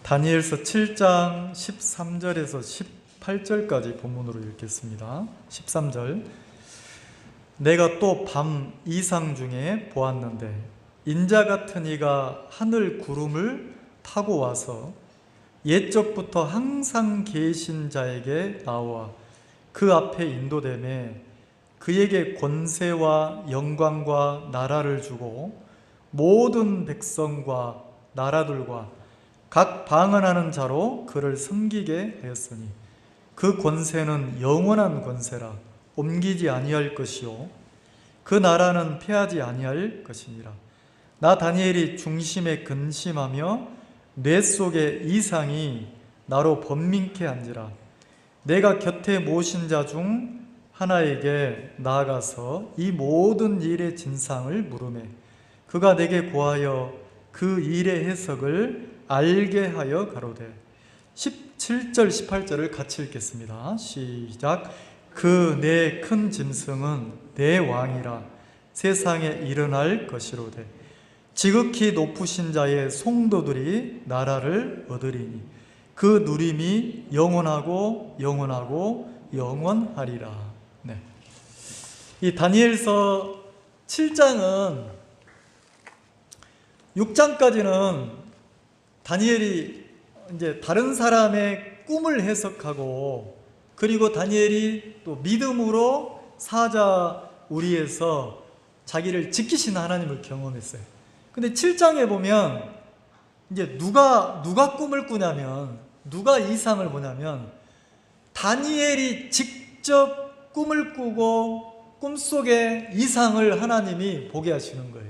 다니엘서 7장 13절에서 18절까지 본문으로 읽겠습니다. 13절. 내가 또 밤 이상 중에 보았는데 인자 같은 이가 하늘 구름을 타고 와서 옛적부터 항상 계신 자에게 나와 그 앞에 인도되매 그에게 권세와 영광과 나라를 주고 모든 백성과 나라들과 각 방언하는 자로 그를 섬기게 하였으니 그 권세는 영원한 권세라 옮기지 아니할 것이요 그 나라는 패하지 아니할 것이니라. 나 다니엘이 중심에 근심하며 뇌 속에 이상이 나로 번민케 한지라. 내가 곁에 모신 자 중 하나에게 나아가서 이 모든 일의 진상을 물으매 그가 내게 고하여 그 일의 해석을 알게 하여 가로되. 17절 18절을 같이 읽겠습니다. 시작. 그 내 큰 짐승은 내 왕이라 세상에 일어날 것이로되 지극히 높으신 자의 성도들이 나라를 얻으리니 그 누림이 영원하고 영원하고 영원하리라. 네. 이 다니엘서 7장은 6장까지는 다니엘이 이제 다른 사람의 꿈을 해석하고 그리고 다니엘이 또 믿음으로 사자 우리에서 자기를 지키신 하나님을 경험했어요. 근데 7장에 보면 이제 누가 꿈을 꾸냐면 누가 이상을 보냐면 다니엘이 직접 꿈을 꾸고 꿈속에 이상을 하나님이 보게 하시는 거예요.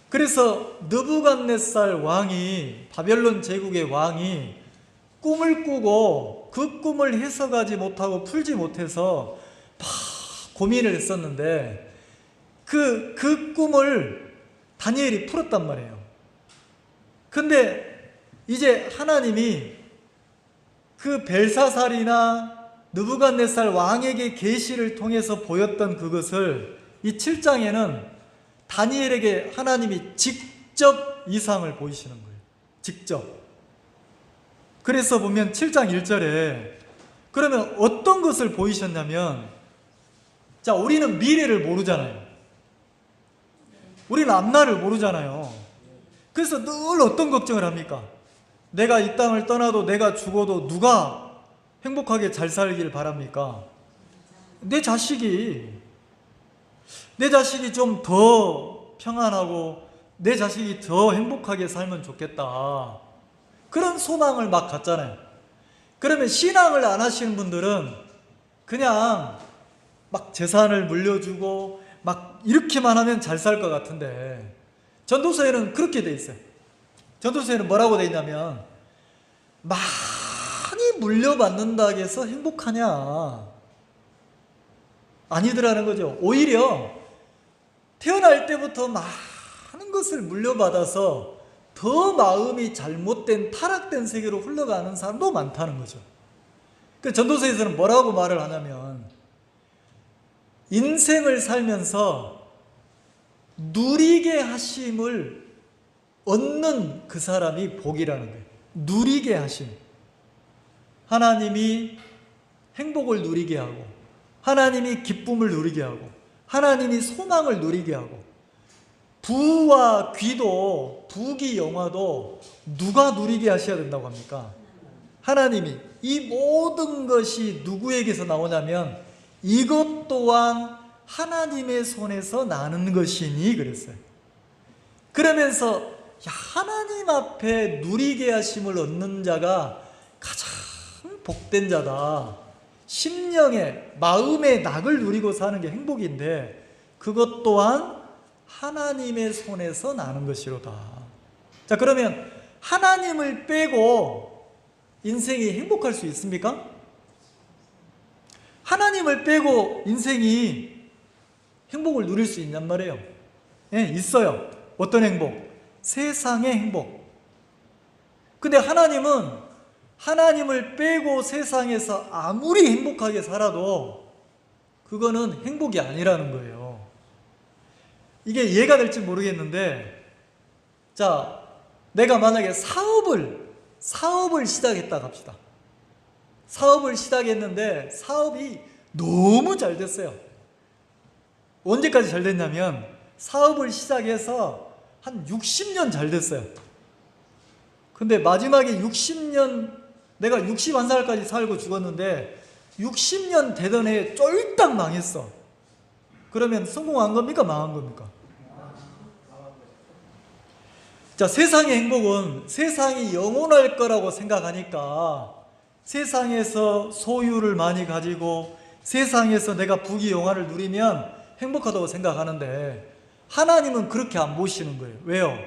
그래서 느부갓네살 왕이 바벨론 제국의 왕이 꿈을 꾸고 그 꿈을 해석하지 못하고 풀지 못해서 막 고민을 했었는데 그 꿈을 다니엘이 풀었단 말이에요. 근데 이제 하나님이 그 벨사살이나 느부갓네살 왕에게 계시를 통해서 보였던 그것을 이 7장에는 다니엘에게 하나님이 직접 이상을 보이시는 거예요. 직접. 그래서 보면 7장 1절에 그러면 어떤 것을 보이셨냐면, 자, 우리는 미래를 모르잖아요. 우리는 앞날을 모르잖아요. 그래서 늘 어떤 걱정을 합니까? 내가 이 땅을 떠나도 내가 죽어도 누가 행복하게 잘 살길 바랍니까? 내 자식이 좀 더 평안하고 내 자식이 더 행복하게 살면 좋겠다. 그런 소망을 막 갖잖아요. 그러면 신앙을 안 하시는 분들은 그냥 막 재산을 물려주고 막 이렇게만 하면 잘 살 것 같은데 전도서에는 그렇게 돼 있어요. 전도서에는 뭐라고 돼 있냐면 많이 물려받는다고 해서 행복하냐? 아니더라는 거죠. 오히려 태어날 때부터 많은 것을 물려받아서 더 마음이 잘못된 타락된 세계로 흘러가는 사람도 많다는 거죠. 그 전도서에서는 뭐라고 말을 하냐면 인생을 살면서 누리게 하심을 얻는 그 사람이 복이라는 거예요. 누리게 하심. 하나님이 행복을 누리게 하고 하나님이 기쁨을 누리게 하고 하나님이 소망을 누리게 하고 부와 귀도 부귀 영화도 누가 누리게 하셔야 된다고 합니까? 하나님이. 이 모든 것이 누구에게서 나오냐면 이것 또한 하나님의 손에서 나는 것이니 그랬어요. 그러면서 하나님 앞에 누리게 하심을 얻는 자가 가장 복된 자다. 심령의 마음의 낙을 누리고 사는 게 행복인데 그것 또한 하나님의 손에서 나는 것이로다. 자, 그러면 하나님을 빼고 인생이 행복할 수 있습니까? 하나님을 빼고 인생이 행복을 누릴 수 있냔 말이에요. 예, 있어요. 어떤 행복? 세상의 행복. 근데 하나님을 빼고 세상에서 아무리 행복하게 살아도 그거는 행복이 아니라는 거예요. 이게 이해가 될지 모르겠는데, 자, 내가 만약에 사업을 시작했다 합시다. 사업을 시작했는데 사업이 너무 잘 됐어요. 언제까지 잘 됐냐면 사업을 시작해서 한 60년 잘 됐어요. 근데 마지막에 60년, 내가 61살까지 살고 죽었는데 60년 되던 해에 쫄딱 망했어. 그러면 성공한 겁니까? 망한 겁니까? 자, 세상의 행복은 세상이 영원할 거라고 생각하니까 세상에서 소유를 많이 가지고 세상에서 내가 부귀영화를 누리면 행복하다고 생각하는데 하나님은 그렇게 안 보시는 거예요. 왜요?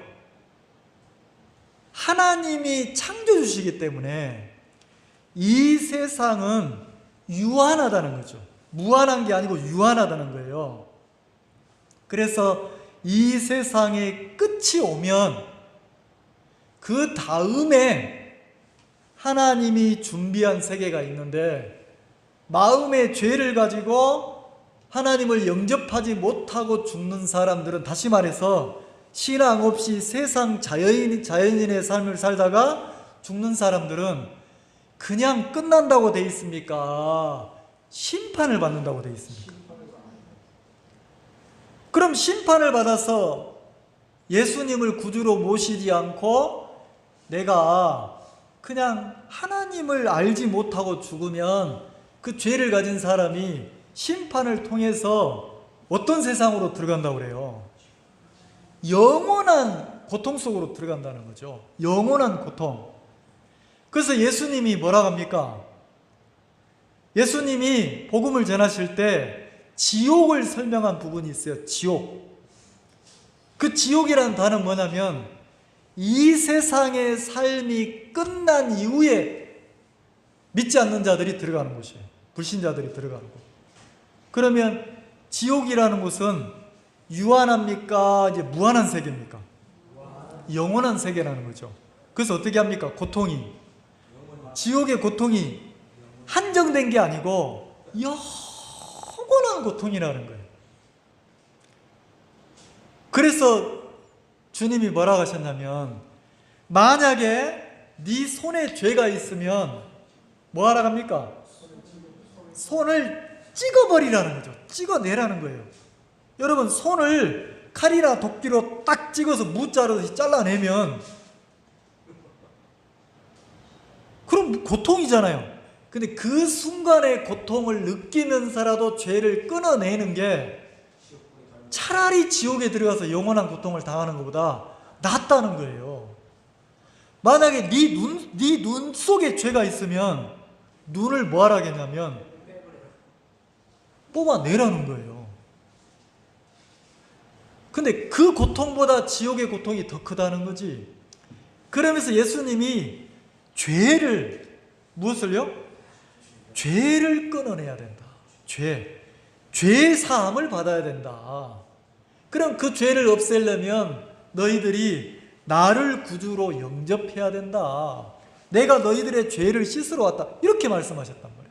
하나님이 창조주시기 때문에 이 세상은 유한하다는 거죠. 무한한 게 아니고 유한하다는 거예요. 그래서 이 세상의 끝이 오면 그 다음에 하나님이 준비한 세계가 있는데 마음의 죄를 가지고 하나님을 영접하지 못하고 죽는 사람들은, 다시 말해서 신앙 없이 세상 자연인의 삶을 살다가 죽는 사람들은 그냥 끝난다고 돼 있습니까? 심판을 받는다고 돼 있습니까? 그럼 심판을 받아서 예수님을 구주로 모시지 않고 내가 그냥 하나님을 알지 못하고 죽으면 그 죄를 가진 사람이 심판을 통해서 어떤 세상으로 들어간다고 그래요? 영원한 고통 속으로 들어간다는 거죠. 영원한 고통. 그래서 예수님이 뭐라고 합니까? 예수님이 복음을 전하실 때 지옥을 설명한 부분이 있어요. 지옥. 그 지옥이라는 단어는 뭐냐면 이 세상의 삶이 끝난 이후에 믿지 않는 자들이 들어가는 곳이에요. 불신자들이 들어가는 곳. 그러면 지옥이라는 곳은 유한합니까? 이제 무한한 세계입니까? 영원한 세계라는 거죠. 그래서 어떻게 합니까? 고통이, 지옥의 고통이 한정된 게 아니고 영원한 고통이라는 거예요. 그래서 주님이 뭐라고 하셨냐면 만약에 네 손에 죄가 있으면 뭐 하라고 합니까? 손을 찍어버리라는 거죠. 찍어내라는 거예요. 여러분, 손을 칼이나 도끼로 딱 찍어서 무자르듯이 잘라내면 그럼 고통이잖아요. 근데 그 순간의 고통을 느끼면서라도 죄를 끊어내는 게 차라리 지옥에 들어가서 영원한 고통을 당하는 것보다 낫다는 거예요. 만약에 네 눈 속에 죄가 있으면 눈을 뭐 하라겠냐면 뽑아내라는 거예요. 근데 그 고통보다 지옥의 고통이 더 크다는 거지. 그러면서 예수님이 무엇을요? 죄를 끊어내야 된다. 죄 사함을 받아야 된다. 그럼 그 죄를 없애려면 너희들이 나를 구주로 영접해야 된다. 내가 너희들의 죄를 씻으러 왔다. 이렇게 말씀하셨단 말이에요.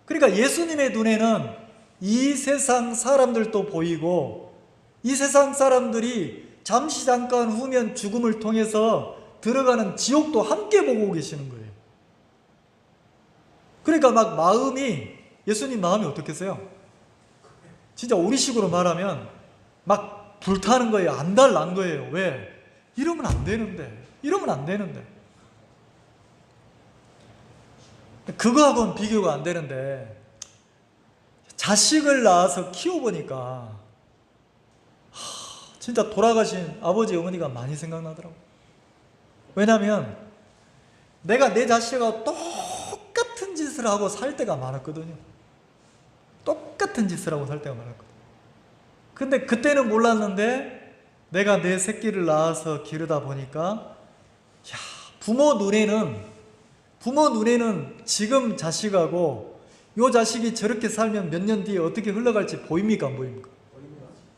그러니까 예수님의 눈에는 이 세상 사람들도 보이고 이 세상 사람들이 잠시 잠깐 후면 죽음을 통해서 들어가는 지옥도 함께 보고 계시는 거예요. 그러니까 막 예수님 마음이 어떻겠어요? 진짜 우리식으로 말하면 막 불타는 거예요. 안달난 거예요. 왜? 이러면 안 되는데. 그거하고는 비교가 안 되는데 자식을 낳아서 키워보니까 진짜 돌아가신 아버지 어머니가 많이 생각나더라고요. 왜냐하면 내가 내 자식하고 똑같은 짓을 하고 살 때가 많았거든요. 근데 그때는 몰랐는데 내가 내 새끼를 낳아서 기르다 보니까 부모 눈에는 지금 자식하고 요 자식이 저렇게 살면 몇 년 뒤에 어떻게 흘러갈지 보입니까? 안 보입니까?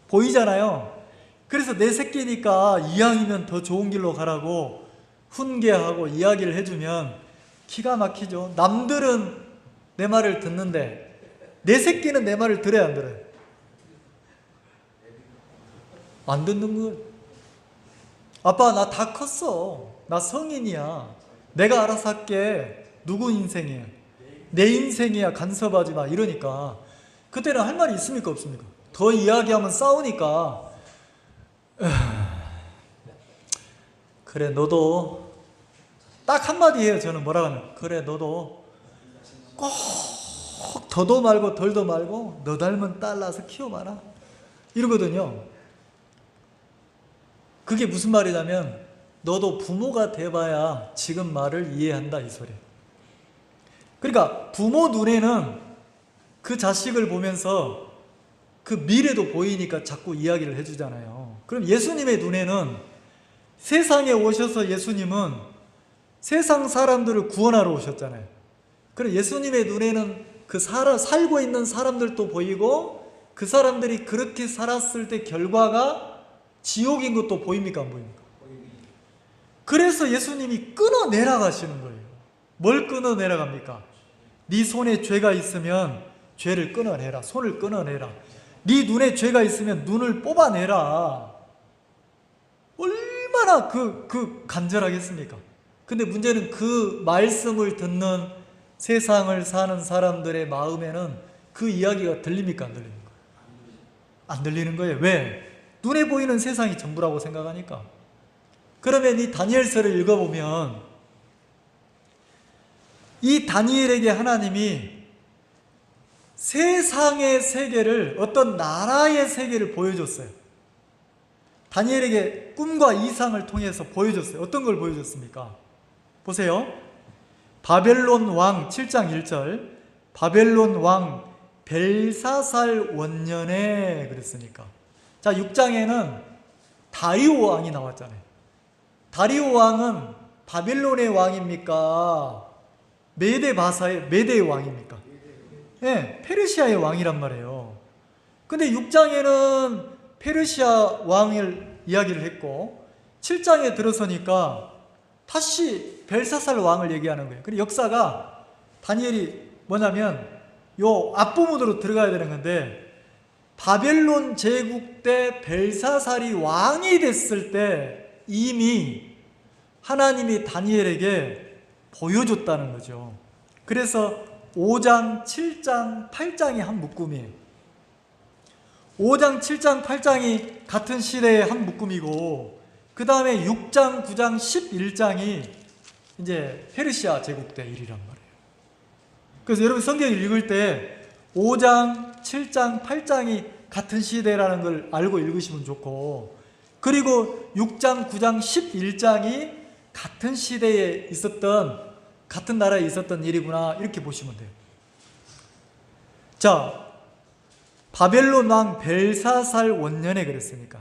보이잖아요. 그래서 내 새끼니까 이왕이면 더 좋은 길로 가라고 훈계하고 이야기를 해주면 기가 막히죠. 남들은 내 말을 듣는데 내 새끼는 내 말을 들어야 안 들어요? 안 듣는 거예요. 아빠 나 다 컸어. 나 성인이야. 내가 알아서 할게. 누구 인생이야? 내 인생이야. 간섭하지 마. 이러니까 그때는 할 말이 있습니까? 없습니까? 더 이야기하면 싸우니까 그래 너도 딱 한마디 해요. 저는 뭐라고 하면 그래 너도 꼭 더도 말고 덜도 말고 너 닮은 딸 낳아서 키워봐라 이러거든요. 그게 무슨 말이냐면 너도 부모가 돼봐야 지금 말을 이해한다 이 소리. 그러니까 부모 눈에는 그 자식을 보면서 그 미래도 보이니까 자꾸 이야기를 해주잖아요. 그럼 예수님의 눈에는 세상에 오셔서 예수님은 세상 사람들을 구원하러 오셨잖아요. 그럼 예수님의 눈에는 그 살고 있는 사람들도 보이고 그 사람들이 그렇게 살았을 때 결과가 지옥인 것도 보입니까? 안 보입니까? 그래서 예수님이 끊어내라고 하시는 거예요. 뭘 끊어내라고 합니까? 네 손에 죄가 있으면 죄를 끊어내라. 손을 끊어내라. 네 눈에 죄가 있으면 눈을 뽑아내라. 얼마나 간절하겠습니까? 근데 문제는 그 말씀을 듣는 세상을 사는 사람들의 마음에는 그 이야기가 들립니까? 안 들립니까? 안 들리는 거예요. 왜? 눈에 보이는 세상이 전부라고 생각하니까. 그러면 이 다니엘서를 읽어보면 이 다니엘에게 하나님이 세상의 세계를, 어떤 나라의 세계를 보여줬어요. 다니엘에게 꿈과 이상을 통해서 보여줬어요. 어떤 걸 보여줬습니까? 보세요. 바벨론 왕 7장 1절 바벨론 왕 벨사살 원년에 그랬으니까. 자, 6장에는 다리오 왕이 나왔잖아요. 다리오 왕은 바벨론의 왕입니까? 메대의 왕입니까? 네, 페르시아의 왕이란 말이에요. 근데 6장에는 페르시아 왕을 이야기를 했고 7장에 들어서니까 다시 벨사살 왕을 얘기하는 거예요. 그리고 역사가 다니엘이 뭐냐면 요 앞부분으로 들어가야 되는 건데 바벨론 제국 때 벨사살이 왕이 됐을 때 이미 하나님이 다니엘에게 보여줬다는 거죠. 그래서 5장, 7장, 8장이 한 묶음이에요. 5장, 7장, 8장이 같은 시대의 한 묶음이고 그 다음에 6장, 9장, 11장이 이제 페르시아 제국 때 일이란 말이에요. 그래서 여러분 성경을 읽을 때 5장, 7장, 8장이 같은 시대라는 걸 알고 읽으시면 좋고 그리고 6장, 9장, 11장이 같은 시대에 있었던 같은 나라에 있었던 일이구나 이렇게 보시면 돼요. 자, 바벨론 왕 벨사살 원년에 그랬으니까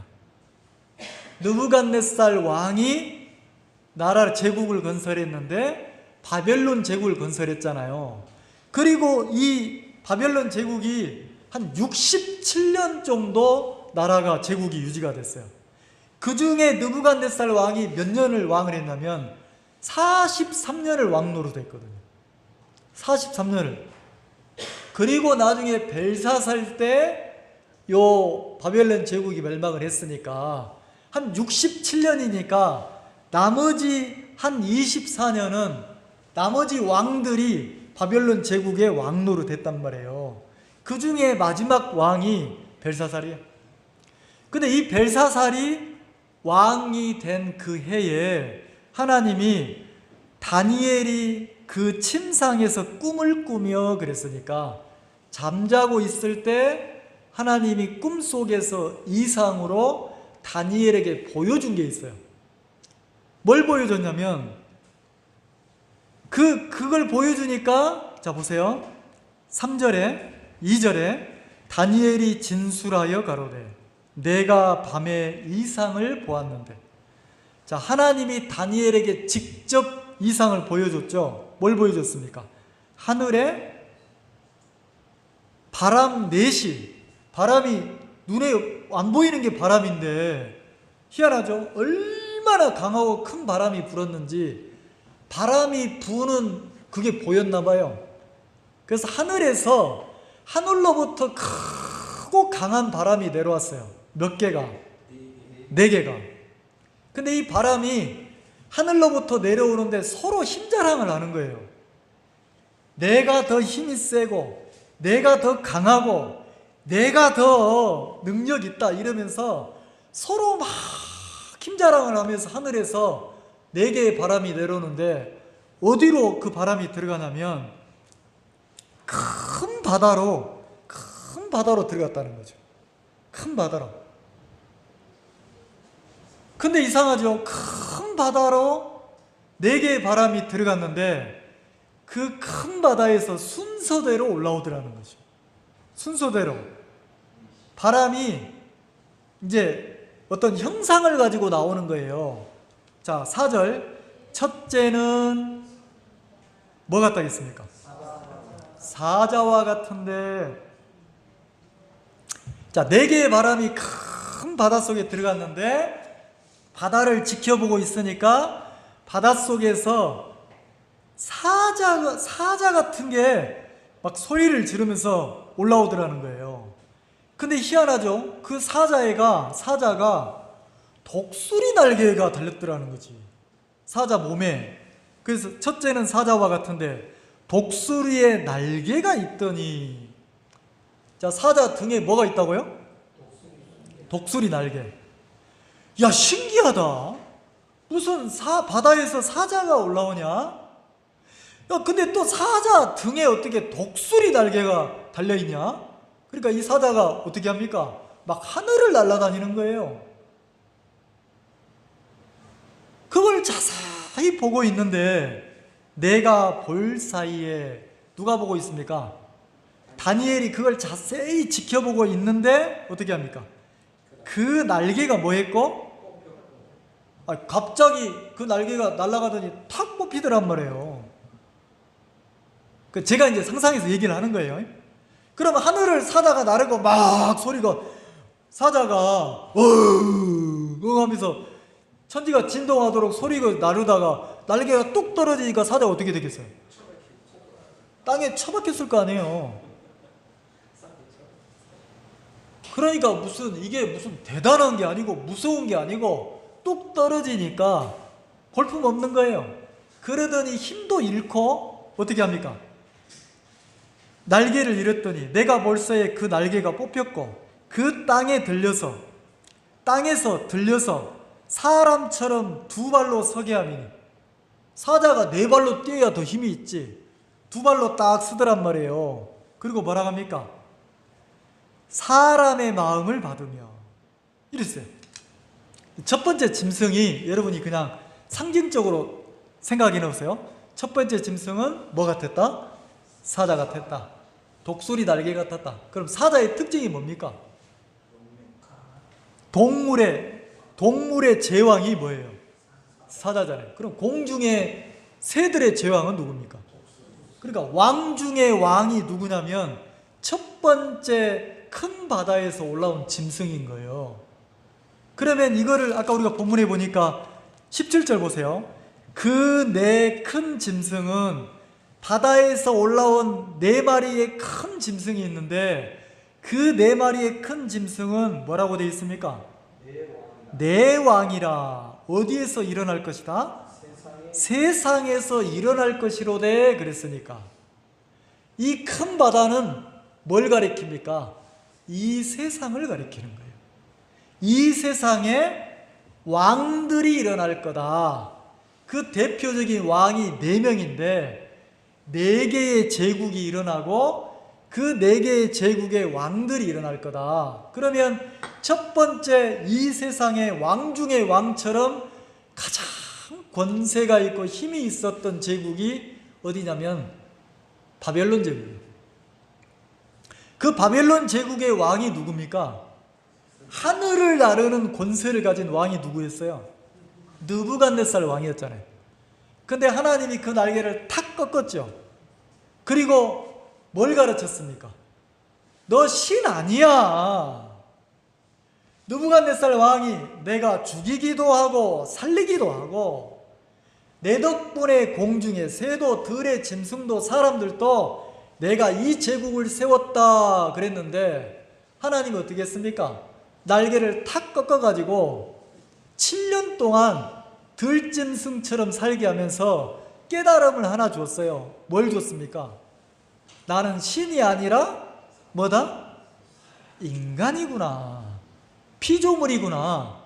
느부갓네살 왕이 나라 제국을 건설했는데 바벨론 제국을 건설했잖아요. 그리고 이 바벨론 제국이 한 67년 정도 나라가 제국이 유지가 됐어요. 그 중에 느부갓네살 왕이 몇 년을 왕을 했냐면 43년을 왕 노릇했거든요. 43년을. 그리고 나중에 벨사살 때 요 바벨론 제국이 멸망을 했으니까 한 67년이니까 나머지 한 24년은 나머지 왕들이 바벨론 제국의 왕 노릇했단 말이에요. 그 중에 마지막 왕이 벨사살이에요. 근데 이 벨사살이 왕이 된 그 해에 하나님이 다니엘이 그 침상에서 꿈을 꾸며 그랬으니까 잠자고 있을 때 하나님이 꿈속에서 이상으로 다니엘에게 보여준 게 있어요. 뭘 보여줬냐면 그걸 보여주니까 자 보세요. 3절에 2절에 다니엘이 진술하여 가로되 내가 밤에 이상을 보았는데 자 하나님이 다니엘에게 직접 이상을 보여줬죠. 뭘 보여줬습니까? 하늘에 바람 넷이 바람이 눈에 안 보이는 게 바람인데 희한하죠. 얼마나 강하고 큰 바람이 불었는지 바람이 부는 그게 보였나 봐요. 그래서 하늘로부터 크고 강한 바람이 내려왔어요. 몇 개가? 4개가. 근데 이 바람이 하늘로부터 내려오는데 서로 힘자랑을 하는 거예요. 내가 더 힘이 세고 내가 더 강하고 내가 더 능력 있다 이러면서 서로 막 힘자랑을 하면서 하늘에서 4개의 바람이 내려오는데 어디로 그 바람이 들어가냐면 큰 바다로 들어갔다는 거죠. 큰 바다로. 근데 이상하죠. 큰 바다로 4개의 바람이 들어갔는데 그 큰 바다에서 순서대로 올라오더라는 거죠. 순서대로. 바람이 이제 어떤 형상을 가지고 나오는 거예요. 자, 4절. 첫째는 뭐 같다겠습니까? 사자와 같은데, 자, 4개의 바람이 큰 바닷속에 들어갔는데 바다를 지켜보고 있으니까 바닷속에서 사자 같은 게 막 소리를 지르면서 올라오더라는 거예요. 근데 희한하죠? 그 사자가 독수리 날개가 달렸더라는 거지. 사자 몸에. 그래서 첫째는 사자와 같은데 독수리의 날개가 있더니, 자, 사자 등에 뭐가 있다고요? 독수리 날개. 야, 신기하다. 무슨 바다에서 사자가 올라오냐? 야, 근데 또 사자 등에 어떻게 독수리 날개가 달려있냐? 그러니까 이 사자가 어떻게 합니까? 막 하늘을 날아다니는 거예요. 그걸 자세히 보고 있는데 내가 볼 사이에 누가 보고 있습니까? 다니엘이 그걸 자세히 지켜보고 있는데 어떻게 합니까? 그 날개가 뭐 했고? 갑자기 그 날개가 날아가더니 탁 뽑히더란 말이에요. 제가 이제 상상해서 얘기를 하는 거예요. 그러면 하늘을 사자가 나르고 막 소리가, 사자가 하면서 천지가 진동하도록 소리가 나르다가 날개가 뚝 떨어지니까 사자가 어떻게 되겠어요? 땅에 처박혔을 거 아니에요. 그러니까 이게 무슨 대단한 게 아니고 무서운 게 아니고 뚝 떨어지니까 볼품 없는 거예요. 그러더니 힘도 잃고 어떻게 합니까? 날개를 잃었더니 내가 볼새에 그 날개가 뽑혔고 그 땅에서 들려서 사람처럼 2발로 서게 하미니, 사자가 4발로 뛰어야 더 힘이 있지 2발로 딱 서더란 말이에요. 그리고 뭐라 합니까? 사람의 마음을 받으며 이랬어요. 첫 번째 짐승이 여러분이 그냥 상징적으로 생각해 놓으세요. 첫 번째 짐승은 뭐 같았다? 사자 같았다. 독수리 날개 같았다. 그럼 사자의 특징이 뭡니까? 동물의 제왕이 뭐예요? 사자잖아요. 그럼 공중의 새들의 제왕은 누굽니까? 그러니까 왕 중의 왕이 누구냐면 첫 번째 큰 바다에서 올라온 짐승인 거예요. 그러면 이거를 아까 우리가 본문에 보니까 17절 보세요. 그 네 큰 짐승은 바다에서 올라온 4마리의 큰 짐승이 있는데 그 4마리의 큰 짐승은 뭐라고 되어 있습니까? 내 왕이라. 어디에서 일어날 것이다? 세상에서 일어날 것이로되 그랬으니까 이 큰 바다는 뭘 가리킵니까? 이 세상을 가리키는 거예요. 이 세상에 왕들이 일어날 거다. 그 대표적인 왕이 4명인데 4개의 제국이 일어나고 그 4개의 제국의 왕들이 일어날 거다. 그러면 첫 번째 이 세상의 왕 중의 왕처럼 가장 권세가 있고 힘이 있었던 제국이 어디냐면 바벨론 제국이에요. 그 바벨론 제국의 왕이 누굽니까? 하늘을 나르는 권세를 가진 왕이 누구였어요? 느부갓네살 왕이었잖아요. 근데 하나님이 그 날개를 탁 꺾었죠. 그리고 뭘 가르쳤습니까? 너 신 아니야. 느부갓네살 왕이 내가 죽이기도 하고 살리기도 하고 내 덕분에 공중에 새도 들의 짐승도 사람들도 내가 이 제국을 세웠다 그랬는데 하나님이 어떻게 했습니까? 날개를 탁 꺾어가지고 7년 동안 들짐승처럼 살게 하면서 깨달음을 하나 줬어요. 뭘 줬습니까? 나는 신이 아니라 뭐다? 인간이구나. 피조물이구나.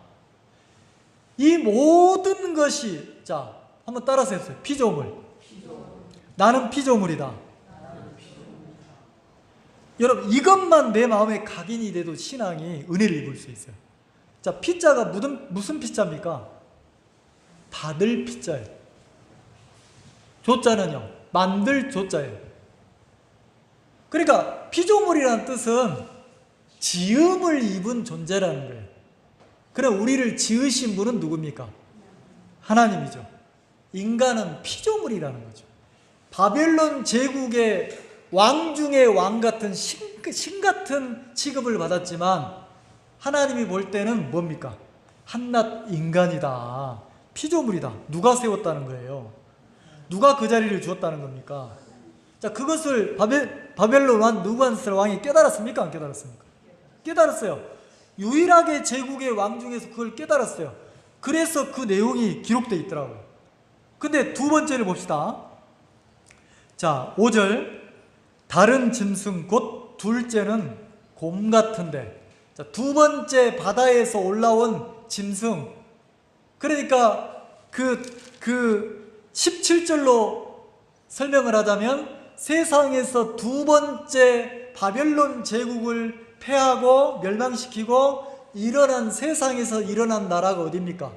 이 모든 것이, 자, 한번 따라서 해보세요. 피조물. 나는 피조물이다. 여러분, 이것만 내 마음에 각인이 돼도 신앙이 은혜를 입을 수 있어요. 자, 피자가 무슨 피자입니까? 받을 피자예요. 조자는요, 만들 조자예요. 그러니까 피조물이라는 뜻은 지음을 입은 존재라는 거예요. 그럼 우리를 지으신 분은 누굽니까? 하나님이죠. 인간은 피조물이라는 거죠. 바벨론 제국의 왕 중의 왕 같은 신 같은 취급을 받았지만 하나님이 볼 때는 뭡니까? 한낱 인간이다. 피조물이다. 누가 세웠다는 거예요? 누가 그 자리를 주었다는 겁니까? 자, 그것을 바벨론 왕 느부갓네살 왕이 깨달았습니까? 안 깨달았습니까? 깨달았어요. 유일하게 제국의 왕 중에서 그걸 깨달았어요. 그래서 그 내용이 기록되어 있더라고요. 근데 두 번째를 봅시다. 자, 5절. 다른 짐승 곧 둘째는 곰 같은데. 자, 두 번째 바다에서 올라온 짐승. 그러니까 그 17절로 설명을 하자면 세상에서 두 번째 바벨론 제국을 패하고 멸망시키고 세상에서 일어난 나라가 어디입니까?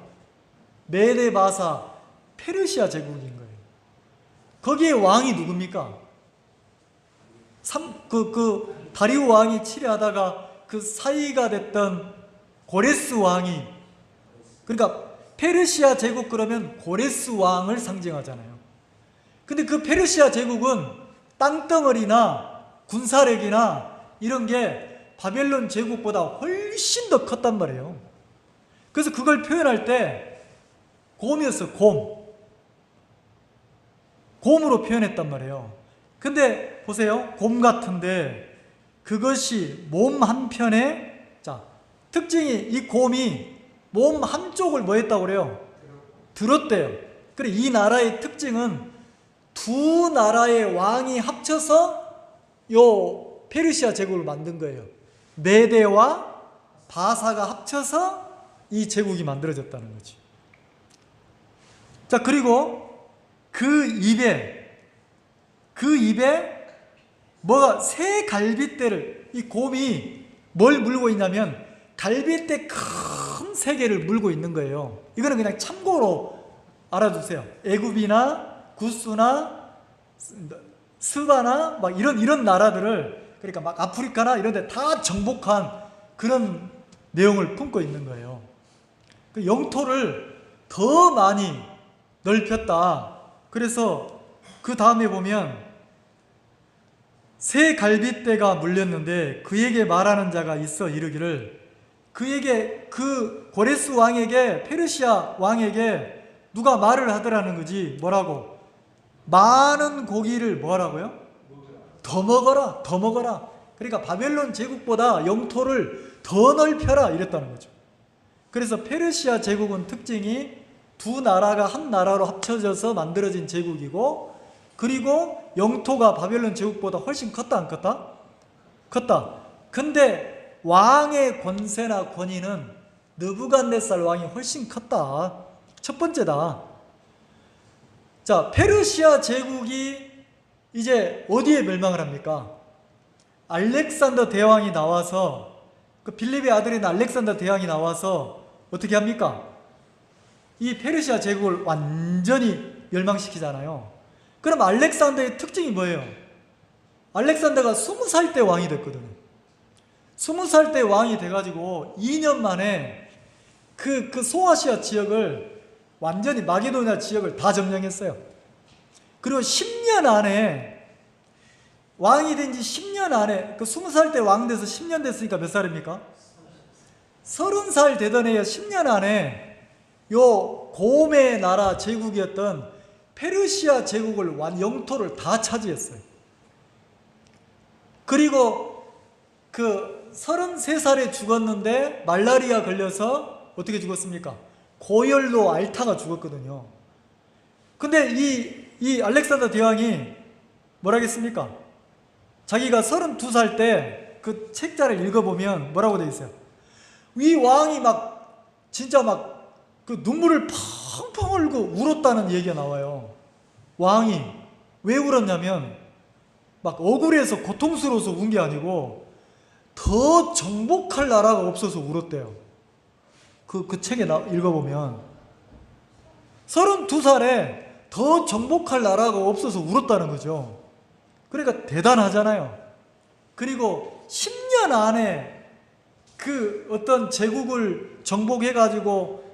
메데바사 페르시아 제국인 거예요. 거기에 왕이 누굽니까? 다리우 왕이 치리하다가 그 사이가 됐던 고레스 왕이, 그러니까 페르시아 제국 그러면 고레스 왕을 상징하잖아요. 근데 그 페르시아 제국은 땅덩어리나 군사력이나 이런 게 바벨론 제국보다 훨씬 더 컸단 말이에요. 그래서 그걸 표현할 때 곰이었어요. 곰으로 표현했단 말이에요. 근데 보세요. 곰 같은데 그것이 몸 한편에, 자, 특징이 이 곰이 몸 한쪽을 뭐 했다고 그래요? 들었대요. 그래, 이 나라의 특징은 두 나라의 왕이 합쳐서 요 페르시아 제국을 만든 거예요. 메데와 바사가 합쳐서 이 제국이 만들어졌다는 거지. 자, 그리고 그 입에 뭐가 새 갈빗대를, 이 곰이 뭘 물고 있냐면 갈빗대 큰 세 개를 물고 있는 거예요. 이거는 그냥 참고로 알아두세요. 애굽이나 구스나 스바나 막 이런 나라들을, 그러니까 막 아프리카나 이런 데 다 정복한 그런 내용을 품고 있는 거예요. 그 영토를 더 많이 넓혔다. 그래서 그 다음에 보면 새 갈빗대가 물렸는데 그에게 말하는 자가 있어 이르기를, 그에게, 그 고레스 왕에게, 페르시아 왕에게 누가 말을 하더라는 거지. 뭐라고? 많은 고기를 뭐라고요? 더 먹어라, 더 먹어라. 그러니까 바벨론 제국보다 영토를 더 넓혀라 이랬다는 거죠. 그래서 페르시아 제국은 특징이 두 나라가 한 나라로 합쳐져서 만들어진 제국이고, 그리고 영토가 바벨론 제국보다 훨씬 컸다 안 컸다? 컸다. 근데 왕의 권세나 권위는 느부갓네살 왕이 훨씬 컸다. 첫 번째다. 자, 페르시아 제국이 이제 어디에 멸망을 합니까? 알렉산더 대왕이 나와서, 그 빌립의 아들인 알렉산더 대왕이 나와서 어떻게 합니까? 이 페르시아 제국을 완전히 멸망시키잖아요. 그럼 알렉산더의 특징이 뭐예요? 알렉산더가 20살 때 왕이 됐거든요. 20살 때 왕이 돼가지고 2년 만에 그 소아시아 지역을, 완전히 마게도니아 지역을 다 점령했어요. 그리고 10년 안에, 왕이 된 지 10년 안에, 그 20살 때 왕 돼서 10년 됐으니까 몇 살입니까? 30살 되던 해에 10년 안에 요 곰의 나라 제국이었던 페르시아 제국을 영토를 다 차지했어요. 그리고 그 33살에 죽었는데 말라리아 걸려서 어떻게 죽었습니까? 고열로 앓다가 죽었거든요. 근데 이 알렉산더 대왕이 뭐라겠습니까? 자기가 32살 때 그 책자를 읽어보면 뭐라고 되어 있어요? 이 왕이 막 진짜 막 그 눈물을 펑펑 흘고 울었다는 얘기가 나와요. 왕이 왜 울었냐면 막 억울해서 고통스러워서 운 게 아니고 더 정복할 나라가 없어서 울었대요. 그 책에 읽어보면 32살에 더 정복할 나라가 없어서 울었다는 거죠. 그러니까 대단하잖아요. 그리고 10년 안에 그 어떤 제국을 정복해가지고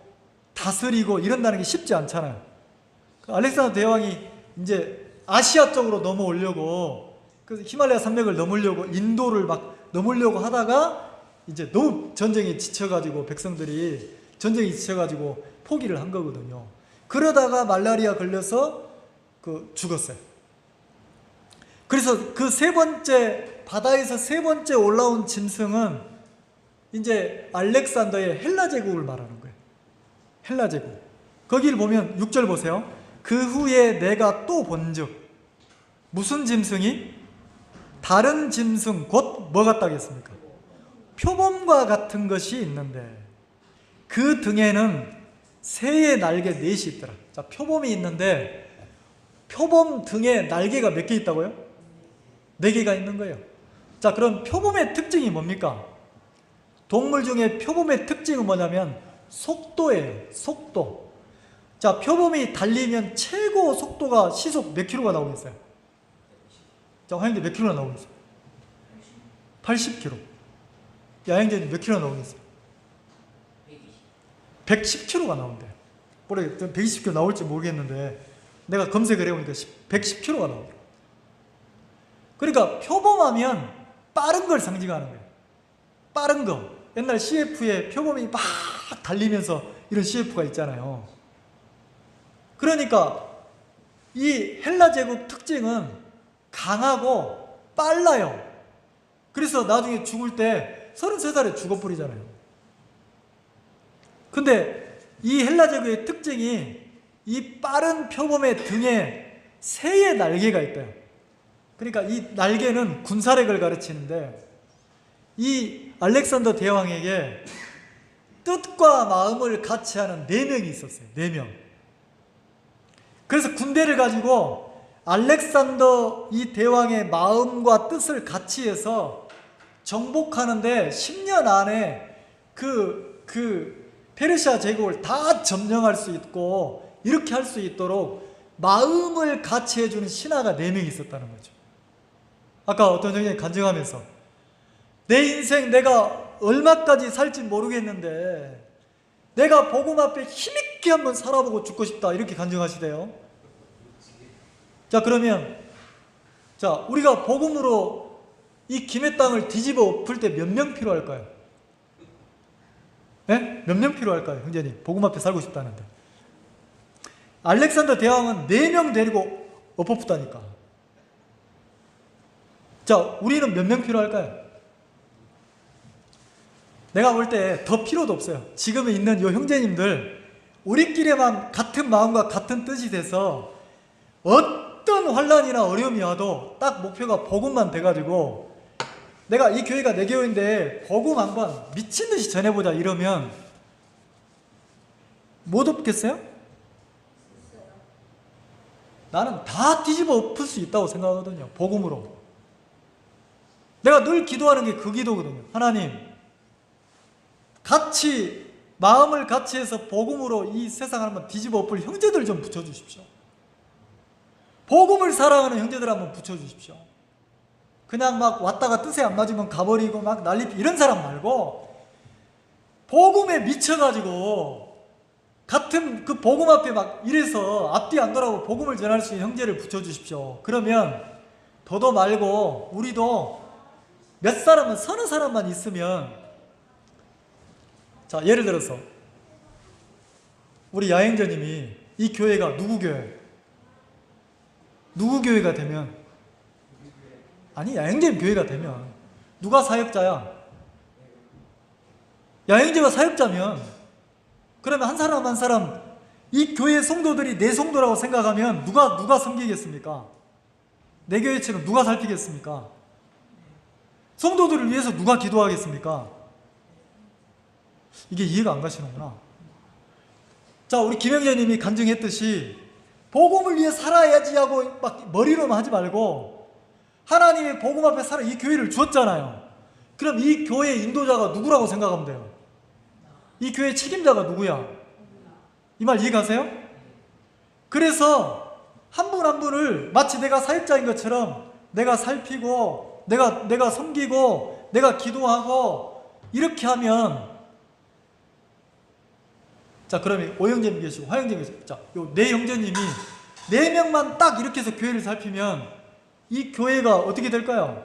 다스리고 이런다는 게 쉽지 않잖아요. 알렉산더 대왕이 이제 아시아 쪽으로 넘어오려고, 그래서 히말라야 산맥을 넘으려고 인도를 막 넘으려고 하다가 이제 너무 전쟁에 지쳐가지고 백성들이 전쟁에 지쳐가지고 포기를 한 거거든요. 그러다가 말라리아 걸려서 죽었어요. 그래서 그 세 번째 바다에서 세 번째 올라온 짐승은 이제 알렉산더의 헬라 제국을 말하는 거예요. 헬라 제국. 거기를 보면 6절 보세요. 그 후에 내가 또 본즉 무슨 짐승이? 다른 짐승 곧 뭐 같다겠습니까? 표범과 같은 것이 있는데 그 등에는 새의 날개 넷이 있더라. 자, 표범이 있는데 표범 등에 날개가 몇 개 있다고요? 4개가 있는 거예요. 자, 그럼 표범의 특징이 뭡니까? 동물 중에 표범의 특징은 뭐냐면 속도예요. 속도. 자, 표범이 달리면 최고 속도가 시속 몇 킬로가 나오겠어요? 자, 화영대 몇 킬로나 나오겠어요? 80킬로. 야행제는 몇 킬로 나오겠어요? 110킬로가 나온대요. 모르겠어요. 120킬로 나올지 모르겠는데 내가 검색을 해보니까 110킬로가 나오더라고요. 그러니까 표범하면 빠른 걸 상징하는 거예요. 빠른 거. 옛날 CF에 표범이 막 달리면서 이런 CF가 있잖아요. 그러니까 이 헬라 제국 특징은 강하고 빨라요. 그래서 나중에 죽을 때 33살에 죽어버리잖아요. 근데 이 헬라 제국의 특징이 이 빠른 표범의 등에 새의 날개가 있대요. 그러니까 이 날개는 군사력을 가르치는데 이 알렉산더 대왕에게 뜻과 마음을 같이 하는 4명이 있었어요. 4명. 그래서 군대를 가지고 알렉산더 이 대왕의 마음과 뜻을 같이 해서 정복하는데 10년 안에 페르시아 제국을 다 점령할 수 있고 이렇게 할 수 있도록 마음을 같이 해주는 신하가 4명이 있었다는 거죠. 아까 어떤 정신이 간증하면서 내 인생 내가 얼마까지 살지 모르겠는데 내가 복음 앞에 힘있게 한번 살아보고 죽고 싶다 이렇게 간증하시대요. 자, 그러면 자, 우리가 복음으로 이 김해 땅을 뒤집어 엎을 때 몇 명 필요할까요? 네? 몇 명 필요할까요? 형제님 복음 앞에 살고 싶다는데 알렉산더 대왕은 4명 데리고 엎었다니까. 자, 우리는 몇 명 필요할까요? 내가 볼 때 더 필요도 없어요. 지금 있는 요 형제님들 우리끼리만 같은 마음과 같은 뜻이 돼서 어떤 환난이나 어려움이 와도 딱 목표가 복음만 돼가지고 내가 이 교회가 내 교회인데 복음 한번 미친듯이 전해보자 이러면 못 없겠어요? 나는 다 뒤집어 엎을 수 있다고 생각하거든요. 복음으로. 내가 늘 기도하는 게 그 기도거든요. 하나님, 같이 마음을 같이 해서 복음으로 이 세상을 한번 뒤집어 엎을 형제들 좀 붙여주십시오. 복음을 사랑하는 형제들 한번 붙여주십시오. 그냥 막 왔다가 뜻에 안 맞으면 가버리고 막 난리 이런 사람 말고 복음에 미쳐가지고 같은 그 복음 앞에 막 이래서 앞뒤 안 돌아보고 복음을 전할 수 있는 형제를 붙여주십시오. 그러면 더도 말고 우리도 몇 사람은 서너 사람만 있으면 자, 예를 들어서 우리 야행자님이 이 교회가 누구 교회? 누구 교회가 되면 아니 야행자님 교회가 되면 누가 사역자야? 야행자가 사역자면 그러면 한 사람 한 사람 이 교회 성도들이 내 성도라고 생각하면 누가 섬기겠습니까? 내 교회처럼 누가 살피겠습니까? 성도들을 위해서 누가 기도하겠습니까? 이게 이해가 안 가시는구나. 자, 우리 김영재님이 간증했듯이 복음을 위해 살아야지 하고 막 머리로만 하지 말고 하나님의 복음 앞에 살아 이 교회를 주었잖아요. 그럼 이 교회의 인도자가 누구라고 생각하면 돼요? 이 교회의 책임자가 누구야? 이 말 이해가세요? 그래서 한 분 한 분을 마치 내가 사역자인 것처럼 내가 살피고 내가 섬기고 내가 기도하고 이렇게 하면, 자, 그러면 오형제님 계시고 화형제님 계시고, 자, 요 네 형제님이 4명만 딱 이렇게 해서 교회를 살피면 이 교회가 어떻게 될까요?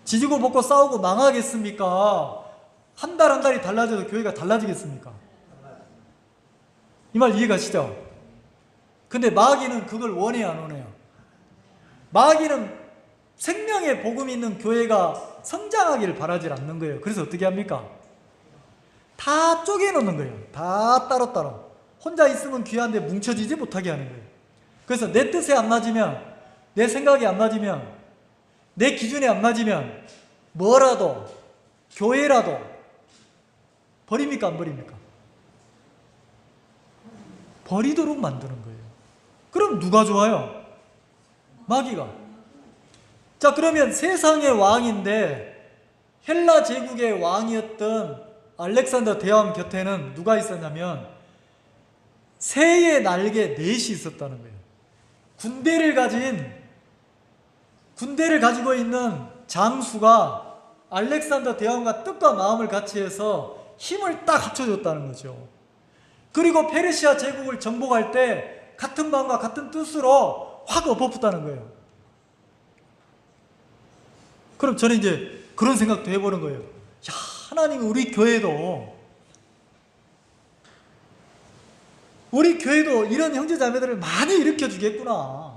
지지고 볶고 싸우고 망하겠습니까? 한 달 한 달이 달라져도 교회가 달라지겠습니까? 이 말 이해가시죠? 근데 마귀는 그걸 원해요, 안 원해요? 마귀는 생명의 복음이 있는 교회가 성장하기를 바라지 않는 거예요. 그래서 어떻게 합니까? 다 쪼개놓는 거예요. 다 따로따로. 혼자 있으면 귀한데 뭉쳐지지 못하게 하는 거예요. 그래서 내 뜻에 안 맞으면, 내 생각에 안 맞으면, 내 기준에 안 맞으면 뭐라도, 교회라도 버립니까, 안 버립니까? 버리도록 만드는 거예요. 그럼 누가 좋아요? 마귀가. 자, 그러면 세상의 왕인데 헬라 제국의 왕이었던 알렉산더 대왕 곁에는 누가 있었냐면 새의 날개 4이 있었다는 거예요. 군대를 가지고 있는 장수가 알렉산더 대왕과 뜻과 마음을 같이 해서 힘을 딱 합쳐줬다는 거죠. 그리고 페르시아 제국을 정복할 때 같은 마음과 같은 뜻으로 확 엎어붙다는 거예요. 그럼 저는 이제 그런 생각도 해보는 거예요. 야, 하나님이 우리 교회도 이런 형제자매들을 많이 일으켜주겠구나.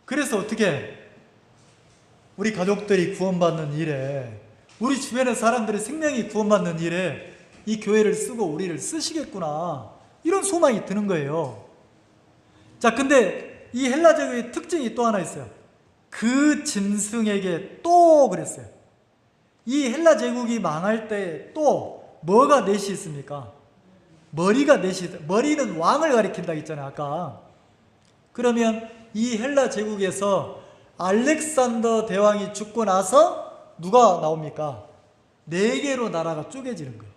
그래서 어떻게 우리 가족들이 구원받는 일에, 우리 주변의 사람들의 생명이 구원받는 일에 이 교회를 쓰고 우리를 쓰시겠구나, 이런 소망이 드는 거예요. 자, 근데 이 헬라 제국의 특징이 또 하나 있어요. 그 짐승에게 또 그랬어요. 이 헬라 제국이 망할 때 또 뭐가 넷이 있습니까? 머리가 넷이 있다. 머리는 왕을 가리킨다 했잖아요, 아까. 그러면 이 헬라 제국에서 알렉산더 대왕이 죽고 나서 누가 나옵니까? 4개로 나라가 쪼개지는 거예요.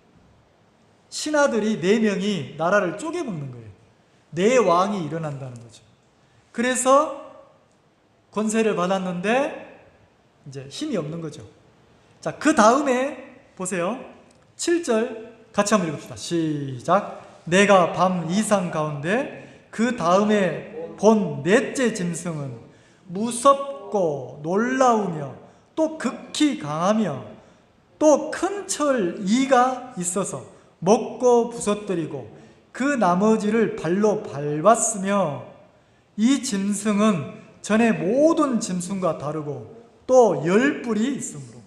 신하들이 4명이 나라를 쪼개먹는 거예요. 4왕이 일어난다는 거죠. 그래서 권세를 받았는데 이제 힘이 없는 거죠. 자, 그 다음에 보세요. 7절 같이 한번 읽읍시다. 시작. 내가 밤 이상 가운데 그 다음에 본 넷째 짐승은 무섭고 놀라우며 또 극히 강하며 또 큰 철 이가 있어서 먹고 부서뜨리고 그 나머지를 발로 밟았으며 이 짐승은 전에 모든 짐승과 다르고 또 10뿔이 있으므로.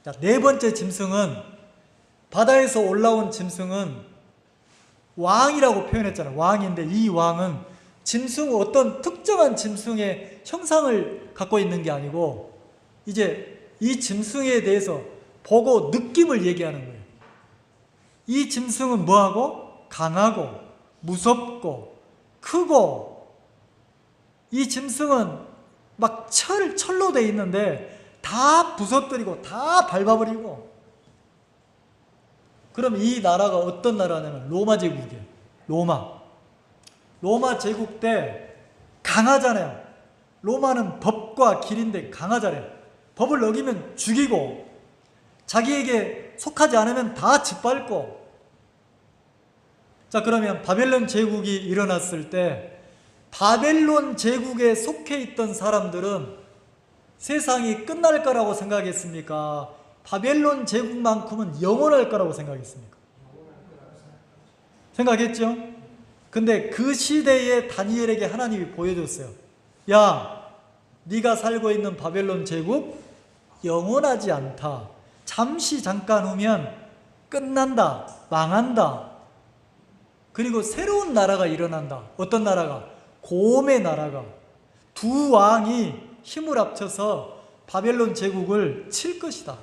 자, 4번째 짐승은, 바다에서 올라온 짐승은 왕이라고 표현했잖아요. 왕인데 이 왕은 어떤 특정한 짐승의 형상을 갖고 있는 게 아니고 이제 이 짐승에 대해서 보고 느낌을 얘기하는 거예요. 이 짐승은 뭐하고? 강하고 무섭고 크고, 이 짐승은 막 철로 돼 있는데 다 부서뜨리고 다 밟아버리고. 그럼 이 나라가 어떤 나라냐면 로마 제국이에요. 로마 제국 때 강하잖아요. 로마는 법과 길인데 강하잖아요. 법을 어기면 죽이고 자기에게 속하지 않으면 다 짓밟고. 자, 그러면 바벨론 제국이 일어났을 때 바벨론 제국에 속해 있던 사람들은 세상이 끝날 거라고 생각했습니까? 바벨론 제국만큼은 영원할 거라고 생각했습니까? 생각했죠? 근데 그 시대에 다니엘에게 하나님이 보여줬어요. 야, 네가 살고 있는 바벨론 제국 영원하지 않다. 잠깐 후면 끝난다, 망한다. 그리고 새로운 나라가 일어난다. 어떤 나라가? 곰의 나라가. 두 왕이 힘을 합쳐서 바벨론 제국을 칠 것이다.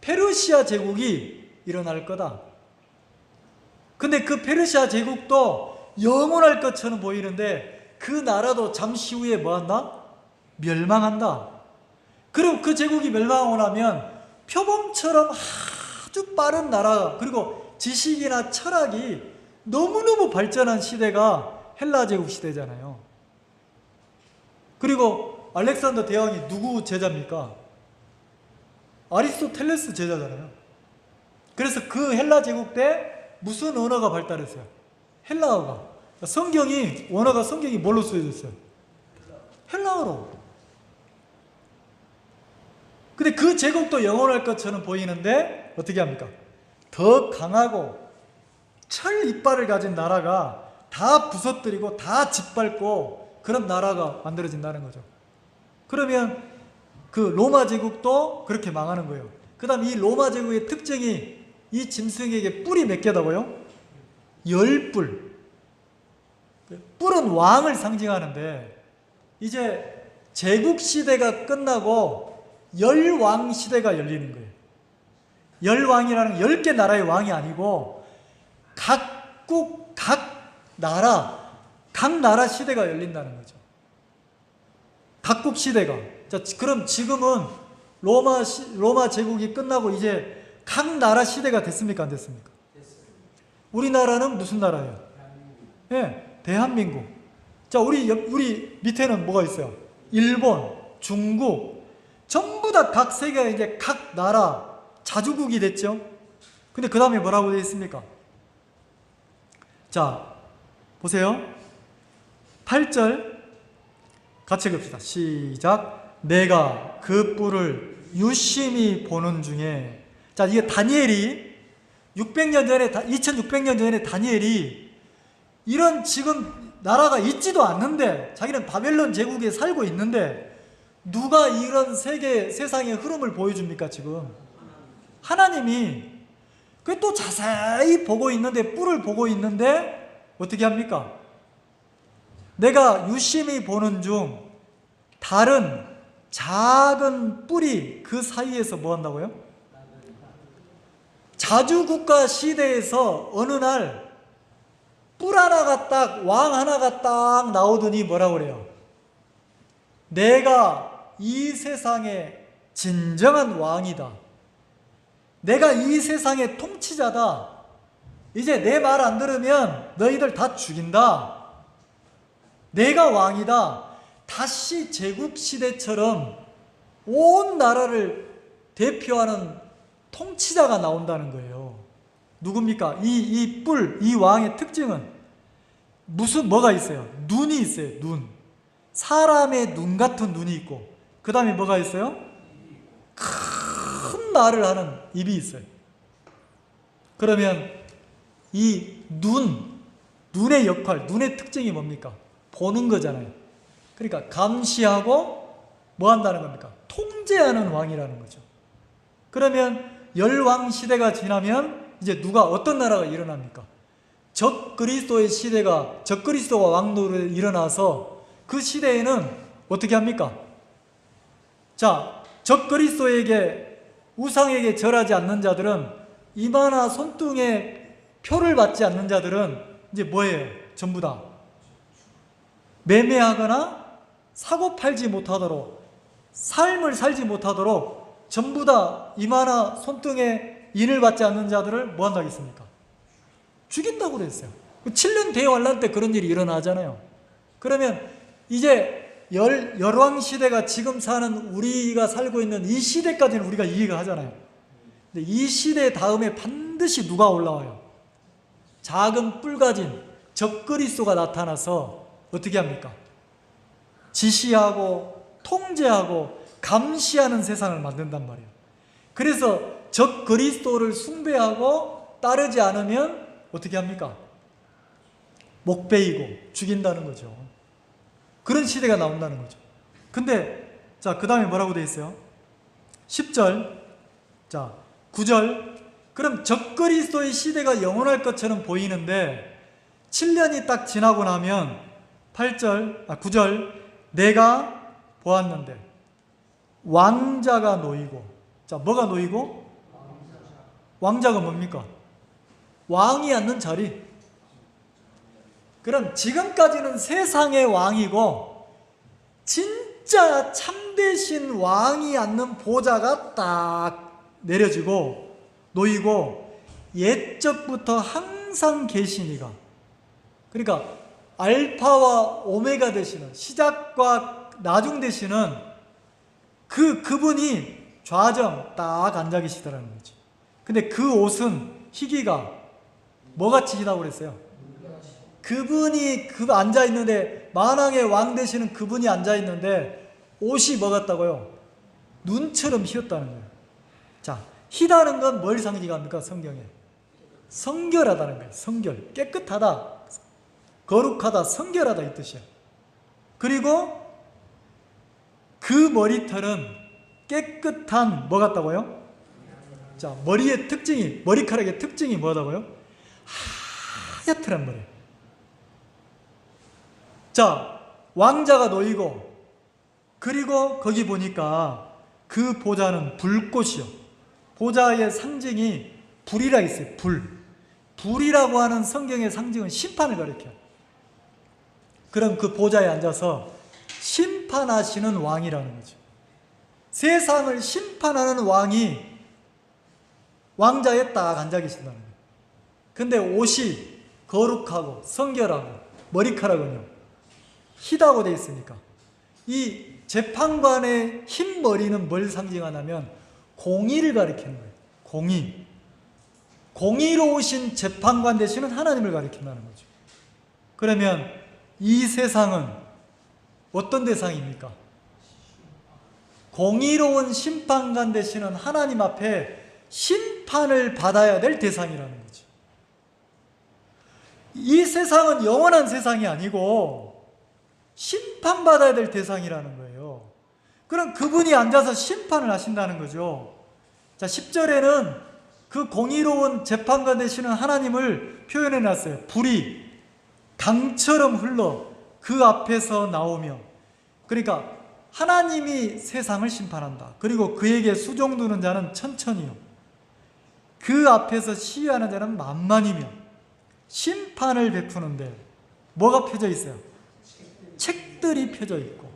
페르시아 제국이 일어날 거다. 근데 그 페르시아 제국도 영원할 것처럼 보이는데 그 나라도 잠시 후에 뭐한다? 멸망한다. 그럼 그 제국이 멸망하고 나면 표범처럼 아주 빠른 나라, 그리고 지식이나 철학이 너무너무 발전한 시대가 헬라 제국 시대잖아요. 그리고 알렉산더 대왕이 누구 제자입니까? 아리스토텔레스 제자잖아요. 그래서 그 헬라 제국 때 무슨 언어가 발달했어요? 헬라어가. 성경이 뭘로 쓰여졌어요? 헬라어로. 근데 그 제국도 영원할 것처럼 보이는데 어떻게 합니까? 더 강하고 철 이빨을 가진 나라가 다 부서뜨리고 다 짓밟고 그런 나라가 만들어진다는 거죠. 그러면 그 로마 제국도 그렇게 망하는 거예요. 그 다음 이 로마 제국의 특징이 이 짐승에게 뿔이 몇 개다고요? 10뿔. 뿔은 왕을 상징하는데 이제 제국 시대가 끝나고 열왕 시대가 열리는 거예요. 열왕이라는 10개 나라의 왕이 아니고 각국, 각 나라 시대가 열린다는 거죠. 각국 시대가. 자, 그럼 지금은 로마 제국이 끝나고 이제 각 나라 시대가 됐습니까? 안 됐습니까? 우리나라는 무슨 나라예요? 예, 대한민국. 자, 우리 밑에는 뭐가 있어요? 일본, 중국, 전부 다 각 세계가 이제 각 나라 자주국이 됐죠. 근데 그 다음에 뭐라고 되어 있습니까? 자, 보세요. 8절 같이 읽읍시다. 시작. 내가 그 뿔을 유심히 보는 중에. 자, 이게 다니엘이 2600년 전에 다니엘이 이런 지금 나라가 있지도 않는데 자기는 바벨론 제국에 살고 있는데 누가 이런 세상의 흐름을 보여줍니까? 지금 하나님이. 그 또 자세히 보고 있는데, 뿔을 보고 있는데 어떻게 합니까? 내가 유심히 보는 중 다른 작은 뿔이 그 사이에서 뭐 한다고요? 자주국가 시대에서 어느 날 뿔 하나가 딱, 왕 하나가 딱 나오더니 뭐라고 그래요? 내가 이 세상의 진정한 왕이다. 내가 이 세상의 통치자다. 이제 내 말 안 들으면 너희들 다 죽인다. 내가 왕이다. 다시 제국시대처럼 온 나라를 대표하는 통치자가 나온다는 거예요. 누굽니까? 이 왕의 특징은 뭐가 있어요? 눈이 있어요. 눈. 사람의 눈 같은 눈이 있고, 그 다음에 뭐가 있어요? 큰 말을 하는 입이 있어요. 그러면 이 눈의 역할, 눈의 특징이 뭡니까? 보는 거잖아요. 그러니까 감시하고 뭐 한다는 겁니까? 통제하는 왕이라는 거죠. 그러면 열왕 시대가 지나면 이제 어떤 나라가 일어납니까? 적그리스도의 시대가, 적그리스도가 왕노로 일어나서 그 시대에는 어떻게 합니까? 자, 적그리스도에게, 우상에게 절하지 않는 자들은, 이마나 손등에 표를 받지 않는 자들은 이제 뭐예요? 전부 다 매매하거나 사고 팔지 못하도록, 삶을 살지 못하도록 전부 다 이마나 손등에 인을 받지 않는 자들을 뭐 한다고 했습니까? 죽인다고 그랬어요. 7년 대환란 때 그런 일이 일어나잖아요. 그러면 이제 열왕 시대가 지금 사는 우리가 살고 있는 이 시대까지는 우리가 이해가 하잖아요. 근데 이 시대 다음에 반드시 누가 올라와요? 작은 뿔 가진 적그리스도가 나타나서 어떻게 합니까? 지시하고 통제하고 감시하는 세상을 만든단 말이에요. 그래서 적그리스도를 숭배하고 따르지 않으면 어떻게 합니까? 목베이고 죽인다는 거죠. 그런 시대가 나온다는 거죠. 근데 자, 그 다음에 뭐라고 되어 있어요? 10절, 자 9절, 그럼 적그리스도의 시대가 영원할 것처럼 보이는데 7년이 딱 지나고 나면 9절 내가 보았는데 왕자가 놓이고, 자, 뭐가 놓이고? 왕자가 뭡니까? 왕이 앉는 자리. 그럼 지금까지는 세상의 왕이고 진짜 참되신 왕이 앉는 보좌가 딱 내려지고 놓이고, 옛적부터 항상 계신 이가, 그러니까 알파와 오메가 되시는, 시작과 나중 되시는 그분이 좌정 딱 앉아 계시더라는 거죠. 근데 그 옷은 희기가 뭐같이 희다고 그랬어요? 그분이 앉아 있는데, 만왕의 왕 되시는 그분이 앉아 있는데 옷이 뭐 같다고요? 눈처럼 희었다는 거예요. 자, 희다는 건 뭘 상징합니까? 성경에 성결하다는 거예요. 성결, 깨끗하다, 거룩하다, 성결하다 이 뜻이야. 그리고 그 머리털은 깨끗한 뭐 같다고요? 자, 머리의 특징이, 머리카락의 특징이 뭐다고요? 하얗더란 말이에요. 자, 왕자가 놓이고, 그리고 거기 보니까 그 보좌는 불꽃이요. 보좌의 상징이 불이라 있어요. 불이라고 하는 성경의 상징은 심판을 가리켜요. 그럼 그 보좌에 앉아서 심판하시는 왕이라는 거죠. 세상을 심판하는 왕이 왕자에 딱 앉아 계신다는 거예요. 근데 옷이 거룩하고 성결하고 머리카락은요 희다고 되어 있으니까, 이 재판관의 흰 머리는 뭘 상징하냐면 공의를 가리키는 거예요. 공의로우신 재판관 되시는 하나님을 가리킨다는 거죠. 그러면 이 세상은 어떤 대상입니까? 공의로운 심판관 되시는 하나님 앞에 심판을 받아야 될 대상이라는 거죠. 이 세상은 영원한 세상이 아니고 심판받아야 될 대상이라는 거예요. 그럼 그분이 앉아서 심판을 하신다는 거죠. 자, 10절에는 그 공의로운 재판관 되시는 하나님을 표현해 놨어요. 불이 강처럼 흘러 그 앞에서 나오며, 그러니까 하나님이 세상을 심판한다. 그리고 그에게 수종 두는 자는 천천히요, 그 앞에서 시위하는 자는 만만이며, 심판을 베푸는데 뭐가 펴져 있어요? 책들이 펴져 있고.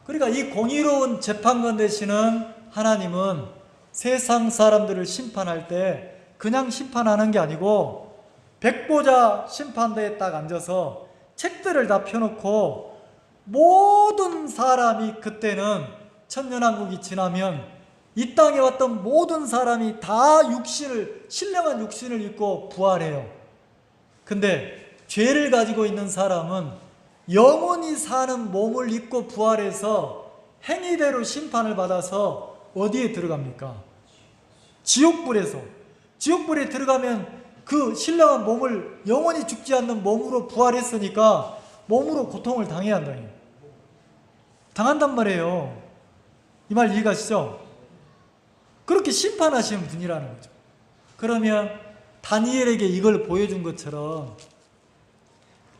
그러니까 이 공의로운 재판관 되시는 하나님은 세상 사람들을 심판할 때 그냥 심판하는 게 아니고 백보자 심판대에 딱 앉아서 책들을 다 펴놓고 모든 사람이, 그때는 천년왕국이 지나면 이 땅에 왔던 모든 사람이 다 신령한 육신을 입고 부활해요. 근데 죄를 가지고 있는 사람은 영원히 사는 몸을 입고 부활해서 행위대로 심판을 받아서 어디에 들어갑니까? 지옥불에서. 지옥불에 들어가면 그 신령한 몸을, 영원히 죽지 않는 몸으로 부활했으니까 몸으로 고통을 당해야 한다니. 당한단 말이에요. 이 말 이해가시죠? 그렇게 심판하시는 분이라는 거죠. 그러면 다니엘에게 이걸 보여준 것처럼,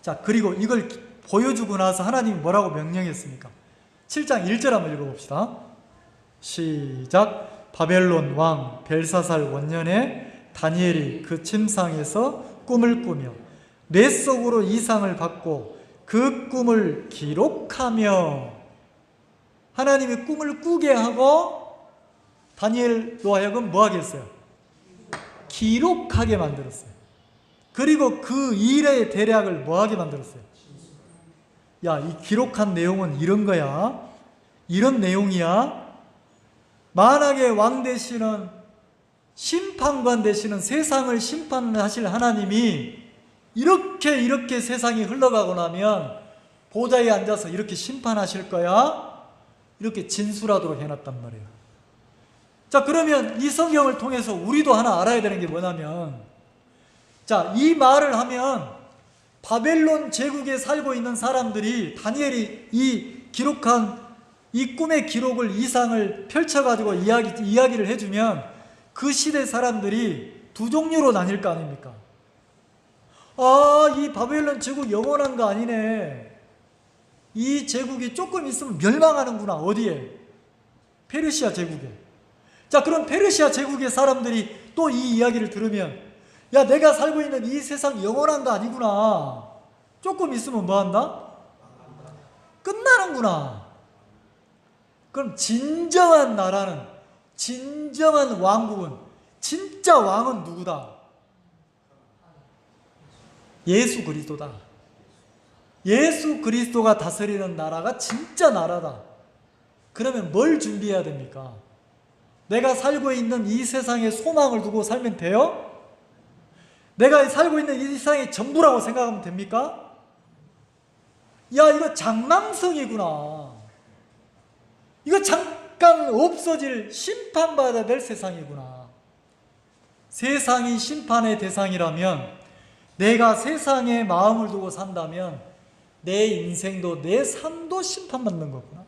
자, 그리고 이걸 보여주고 나서 하나님이 뭐라고 명령했습니까? 7장 1절 한번 읽어봅시다. 시작. 바벨론 왕 벨사살 원년에 다니엘이 그 침상에서 꿈을 꾸며 뇌 속으로 이상을 받고 그 꿈을 기록하며, 하나님이 꿈을 꾸게 하고 다니엘로 하여금 뭐 하겠어요? 기록하게 만들었어요. 그리고 그 일의 대략을 뭐 하게 만들었어요? 야, 이 기록한 내용은 이런 거야, 이런 내용이야. 만악의 왕 되시는, 심판관 되시는, 세상을 심판하실 하나님이 이렇게 세상이 흘러가고 나면 보좌에 앉아서 이렇게 심판하실 거야, 이렇게 진술하도록 해놨단 말이에요. 자, 그러면 이 성경을 통해서 우리도 하나 알아야 되는 게 뭐냐면, 자, 이 말을 하면 바벨론 제국에 살고 있는 사람들이 다니엘이 이 기록한 이 꿈의 기록을, 이상을 펼쳐가지고 이야기를 해주면 그 시대 사람들이 두 종류로 나뉠 거 아닙니까? 아, 이 바벨론 제국 영원한 거 아니네. 이 제국이 조금 있으면 멸망하는구나. 어디에? 페르시아 제국에. 자, 그럼 페르시아 제국의 사람들이 또 이 이야기를 들으면, 야, 내가 살고 있는 이 세상 영원한 거 아니구나. 조금 있으면 뭐 한다? 끝나는구나. 그럼 진정한 나라는, 진정한 왕국은, 진짜 왕은 누구다? 예수 그리스도다. 예수 그리스도가 다스리는 나라가 진짜 나라다. 그러면 뭘 준비해야 됩니까? 내가 살고 있는 이 세상에 소망을 두고 살면 돼요? 내가 살고 있는 이 세상이 전부라고 생각하면 됩니까? 야, 이거 장망성이구나. 이거 잠깐 없어질, 심판받아야 될 세상이구나. 세상이 심판의 대상이라면, 내가 세상에 마음을 두고 산다면 내 인생도 내 삶도 심판받는 거구나.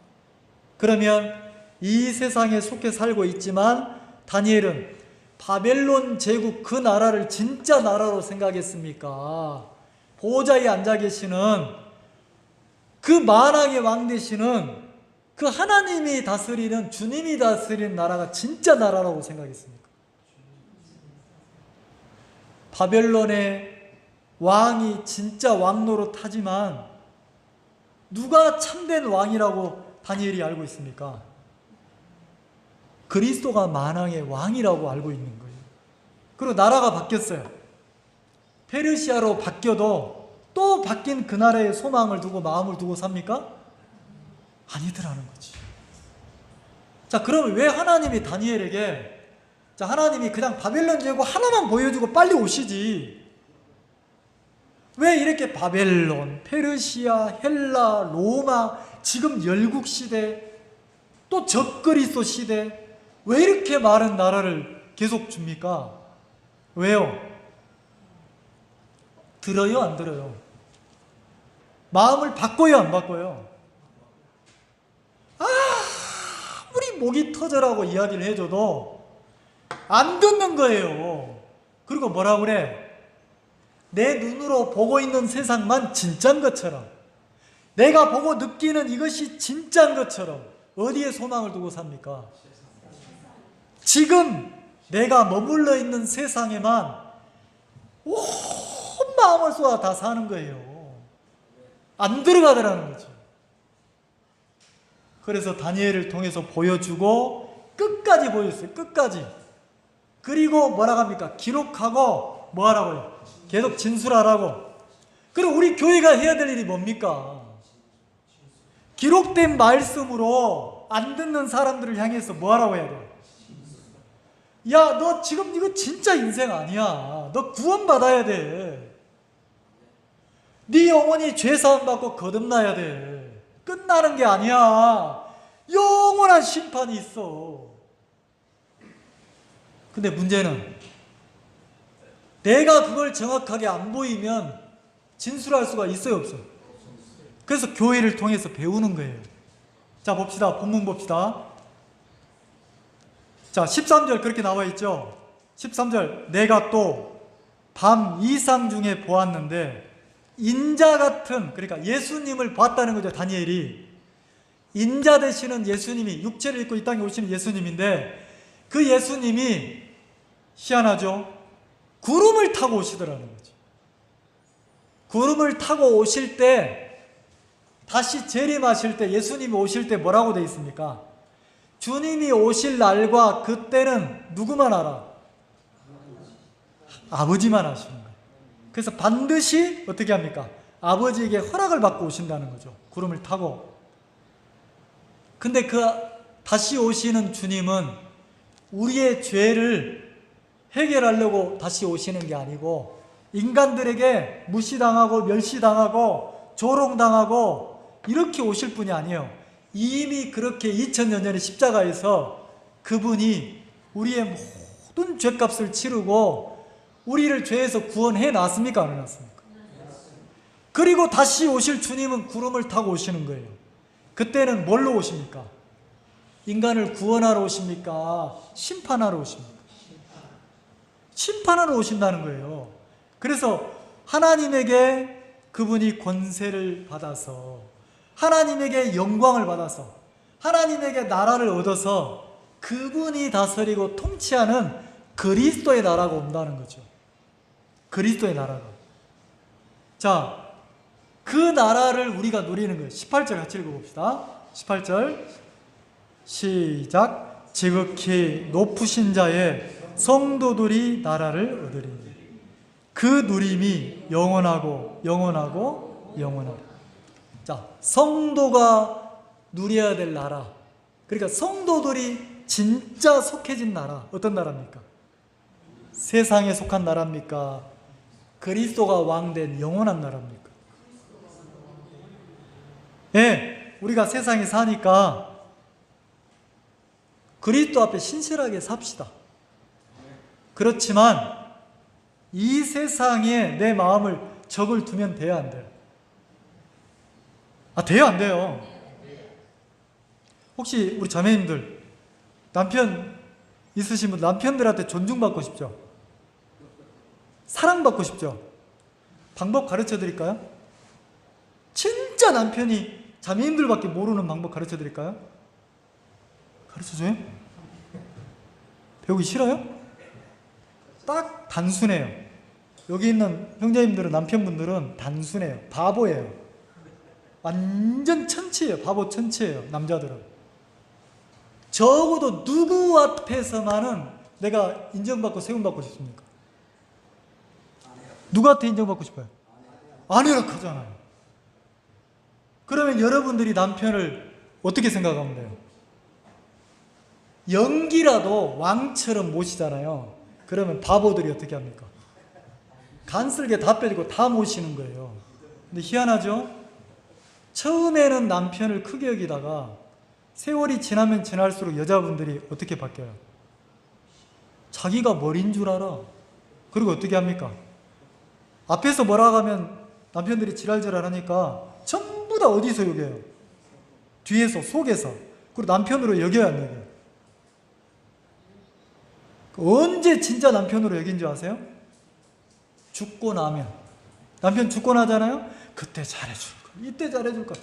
그러면 이 세상에 속해 살고 있지만 다니엘은 바벨론 제국 그 나라를 진짜 나라로 생각했습니까? 보좌에 앉아 계시는 그 만왕의 왕 되시는 그 하나님이 다스리는, 주님이 다스리는 나라가 진짜 나라라고 생각했습니까? 바벨론의 왕이 진짜 왕 노릇하지만 누가 참된 왕이라고 다니엘이 알고 있습니까? 그리스도가 만왕의 왕이라고 알고 있는 거예요. 그리고 나라가 바뀌었어요. 페르시아로 바뀌어도 또 바뀐 그 나라의 소망을 두고 마음을 두고 삽니까? 아니더라는 거지. 자, 그러면 왜 하나님이 다니엘에게, 자, 하나님이 그냥 바벨론 제국 하나만 보여주고 빨리 오시지, 왜 이렇게 바벨론, 페르시아, 헬라, 로마, 지금 열국 시대, 또 적그리스도 시대, 왜 이렇게 많은 나라를 계속 줍니까? 왜요? 들어요, 안 들어요? 마음을 바꿔요, 안 바꿔요? 아무리 목이 터져라고 이야기를 해줘도 안 듣는 거예요. 그리고 뭐라고 그래? 내 눈으로 보고 있는 세상만 진짜인 것처럼, 내가 보고 느끼는 이것이 진짜인 것처럼 어디에 소망을 두고 삽니까? 지금 내가 머물러 있는 세상에만 온 마음을 쏟아 다 사는 거예요. 안 들어가더라는 거죠. 그래서 다니엘을 통해서 보여주고 끝까지 보여줬어요. 끝까지. 그리고 뭐라고 합니까? 기록하고 뭐 하라고요? 계속 진술하라고. 그리고 우리 교회가 해야 될 일이 뭡니까? 기록된 말씀으로 안 듣는 사람들을 향해서 뭐 하라고 해야 돼? 야, 너 지금 이거 진짜 인생 아니야. 너 구원받아야 돼. 네 영혼이 죄사함 받고 거듭나야 돼. 끝나는 게 아니야. 영원한 심판이 있어. 근데 문제는 내가 그걸 정확하게 안 보이면 진술할 수가 있어요, 없어요? 그래서 교회를 통해서 배우는 거예요. 자, 봅시다. 본문 봅시다. 자, 13절 그렇게 나와 있죠. 13절, 내가 또 밤 이상 중에 보았는데 인자 같은, 그러니까 예수님을 봤다는 거죠. 다니엘이 인자 되시는 예수님이, 육체를 입고 이 땅에 오시는 예수님인데 그 예수님이 희한하죠. 구름을 타고 오시더라는 거죠. 구름을 타고 오실 때, 다시 재림하실 때, 예수님이 오실 때 뭐라고 되어 있습니까? 주님이 오실 날과 그때는 누구만 알아? 아버지만 아시는 거예요. 그래서 반드시 어떻게 합니까? 아버지에게 허락을 받고 오신다는 거죠. 구름을 타고. 근데 그 다시 오시는 주님은 우리의 죄를 해결하려고 다시 오시는 게 아니고 인간들에게 무시당하고 멸시당하고 조롱당하고 이렇게 오실 분이 아니에요. 이미 그렇게 2000년 전에 십자가에서 그분이 우리의 모든 죄값을 치르고 우리를 죄에서 구원해 놨습니까? 안 해놨습니까? 그리고 다시 오실 주님은 구름을 타고 오시는 거예요. 그때는 뭘로 오십니까? 인간을 구원하러 오십니까? 심판하러 오십니까? 심판하러 오신다는 거예요. 그래서 하나님에게 그분이 권세를 받아서, 하나님에게 영광을 받아서, 하나님에게 나라를 얻어서 그분이 다스리고 통치하는 그리스도의 나라가 온다는 거죠. 그리스도의 나라가. 자, 그 나라를 우리가 누리는 거예요. 18절 같이 읽어봅시다. 18절 시작. 지극히 높으신 자의 성도들이 나라를 얻으리니 그 누림이 영원하고 영원하고 영원하리. 자, 성도가 누려야 될 나라, 그러니까 성도들이 진짜 속해진 나라, 어떤 나라입니까? 세상에 속한 나라입니까? 그리스도가 왕된 영원한 나라입니까? 예, 우리가 세상에 사니까 그리스도 앞에 신실하게 삽시다. 그렇지만 이 세상에 내 마음을 적을 두면 돼요, 안 돼요? 돼요, 안 돼요? 혹시 우리 자매님들 남편 있으신 분, 남편들한테 존중받고 싶죠? 사랑받고 싶죠? 방법 가르쳐 드릴까요? 진짜 남편이 자매님들밖에 모르는 방법 가르쳐 드릴까요? 가르쳐줘요? 배우기 싫어요? 딱 단순해요. 여기 있는 형제님들은, 남편분들은 단순해요. 바보예요. 완전 천치예요. 바보 천치예요. 남자들은. 적어도 누구 앞에서만은 내가 인정받고 세움받고 싶습니까? 누구한테 인정받고 싶어요? 아내라 하잖아요. 그러면 여러분들이 남편을 어떻게 생각하면 돼요? 연기라도 왕처럼 모시잖아요. 그러면 바보들이 어떻게 합니까? 간슬게 다 빼지고 다 모시는 거예요. 근데 희한하죠? 처음에는 남편을 크게 여기다가 세월이 지나면 지날수록 여자분들이 어떻게 바뀌어요? 자기가 머린 줄 알아. 그리고 어떻게 합니까? 앞에서 뭐라 하면 남편들이 지랄지랄 하니까 전부 다 어디서 여겨요? 뒤에서, 속에서. 그리고 남편으로 여겨야 안 여겨요? 언제 진짜 남편으로 여긴 줄 아세요? 죽고 나면. 남편 죽고 나잖아요? 그때 잘해줄 거, 이때 잘해줄 거.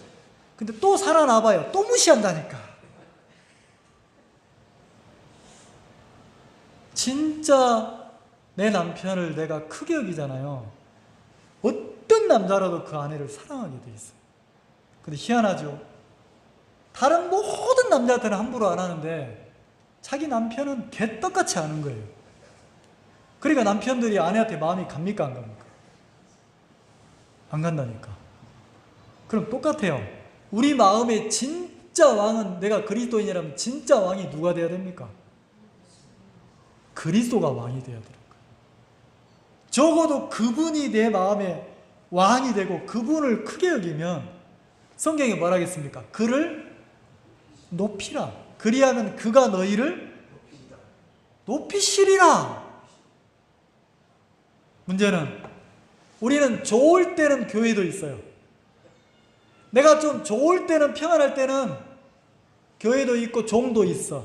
근데 또 살아나봐요. 또 무시한다니까. 진짜 내 남편을 내가 크게 여기잖아요. 어떤 남자라도 그 아내를 사랑하게 돼 있어요. 근데 희한하죠? 다른 모든 남자들은 함부로 안 하는데 자기 남편은 개떡같이 아는 거예요. 그러니까 남편들이 아내한테 마음이 갑니까, 안 갑니까? 안 간다니까. 그럼 똑같아요. 우리 마음의 진짜 왕은, 내가 그리스도인이라면 진짜 왕이 누가 돼야 됩니까? 그리스도가 왕이 돼야 됩니다. 적어도 그분이 내 마음의 왕이 되고 그분을 크게 여기면 성경에 뭐라 하겠습니까? 그를 높이라. 그리하면 그가 너희를 높이시리라. 문제는 우리는 좋을 때는 교회도 있어요. 내가 좀 좋을 때는, 평안할 때는 교회도 있고 종도 있어.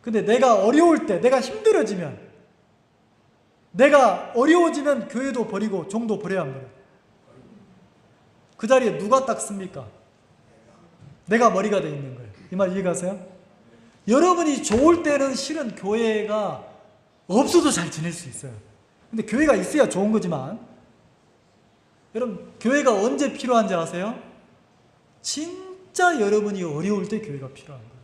근데 내가 어려울 때, 내가 힘들어지면, 내가 어려워지면 교회도 버리고 종도 버려야 합니다. 그 자리에 누가 딱 씁니까? 내가 머리가 돼 있는 거예요. 이 말 이해가세요? 여러분이 좋을 때는 실은 교회가 없어도 잘 지낼 수 있어요. 근데 교회가 있어야 좋은 거지만, 여러분 교회가 언제 필요한지 아세요? 진짜 여러분이 어려울 때 교회가 필요한 거예요.